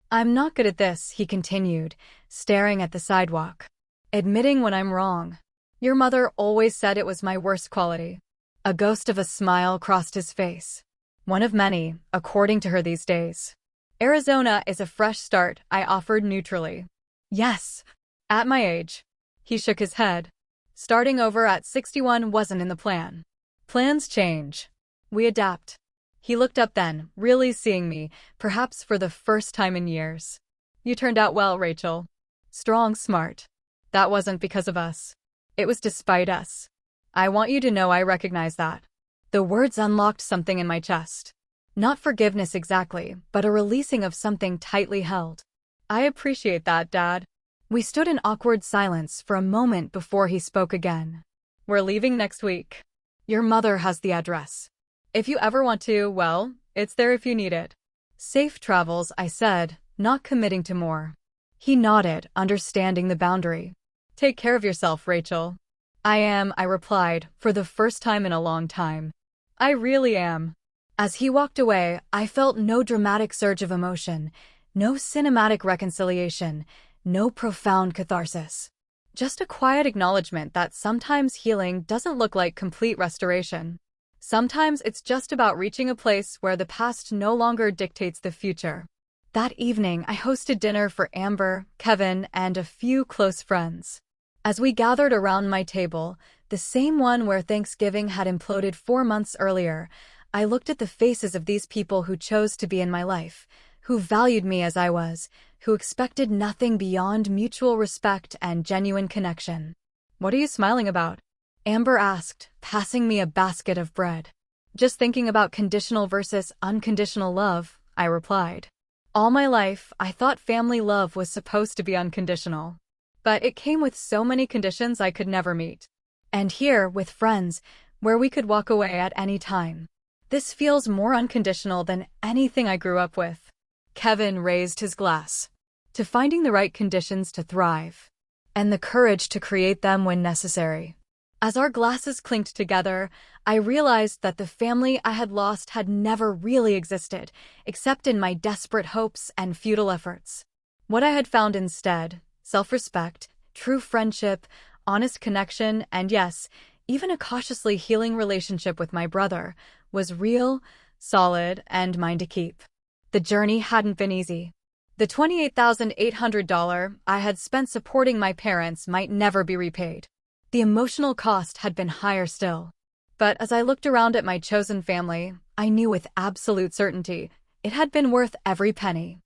I'm not good at this, he continued, staring at the sidewalk. Admitting when I'm wrong. Your mother always said it was my worst quality. A ghost of a smile crossed his face. One of many, according to her these days. Arizona is a fresh start, I offered neutrally. Yes. At my age. He shook his head. Starting over at 61 wasn't in the plan. Plans change. We adapt. He looked up then, really seeing me, perhaps for the first time in years. You turned out well, Rachel. Strong, smart. That wasn't because of us. It was despite us. I want you to know I recognize that. The words unlocked something in my chest. Not forgiveness exactly, but a releasing of something tightly held. I appreciate that, Dad. We stood in awkward silence for a moment before he spoke again. We're leaving next week. Your mother has the address. If you ever want to, well, it's there if you need it. Safe travels, I said, not committing to more. He nodded, understanding the boundary. Take care of yourself, Rachel. I am, I replied, for the first time in a long time. I really am. As he walked away, I felt no dramatic surge of emotion, no cinematic reconciliation, no profound catharsis. Just a quiet acknowledgement that sometimes healing doesn't look like complete restoration. Sometimes it's just about reaching a place where the past no longer dictates the future. That evening, I hosted dinner for Amber, Kevin, and a few close friends. As we gathered around my table, the same one where Thanksgiving had imploded 4 months earlier, I looked at the faces of these people who chose to be in my life, who valued me as I was, who expected nothing beyond mutual respect and genuine connection. "What are you smiling about?" Amber asked, passing me a basket of bread. "Just thinking about conditional versus unconditional love," I replied. All my life, I thought family love was supposed to be unconditional. But it came with so many conditions I could never meet. And here, with friends, where we could walk away at any time. This feels more unconditional than anything I grew up with. Kevin raised his glass. To finding the right conditions to thrive. And the courage to create them when necessary. As our glasses clinked together, I realized that the family I had lost had never really existed, except in my desperate hopes and futile efforts. What I had found instead, self-respect, true friendship, honest connection, and yes, even a cautiously healing relationship with my brother, was real, solid, and mine to keep. The journey hadn't been easy. The $28,800 I had spent supporting my parents might never be repaid. The emotional cost had been higher still. But as I looked around at my chosen family, I knew with absolute certainty it had been worth every penny.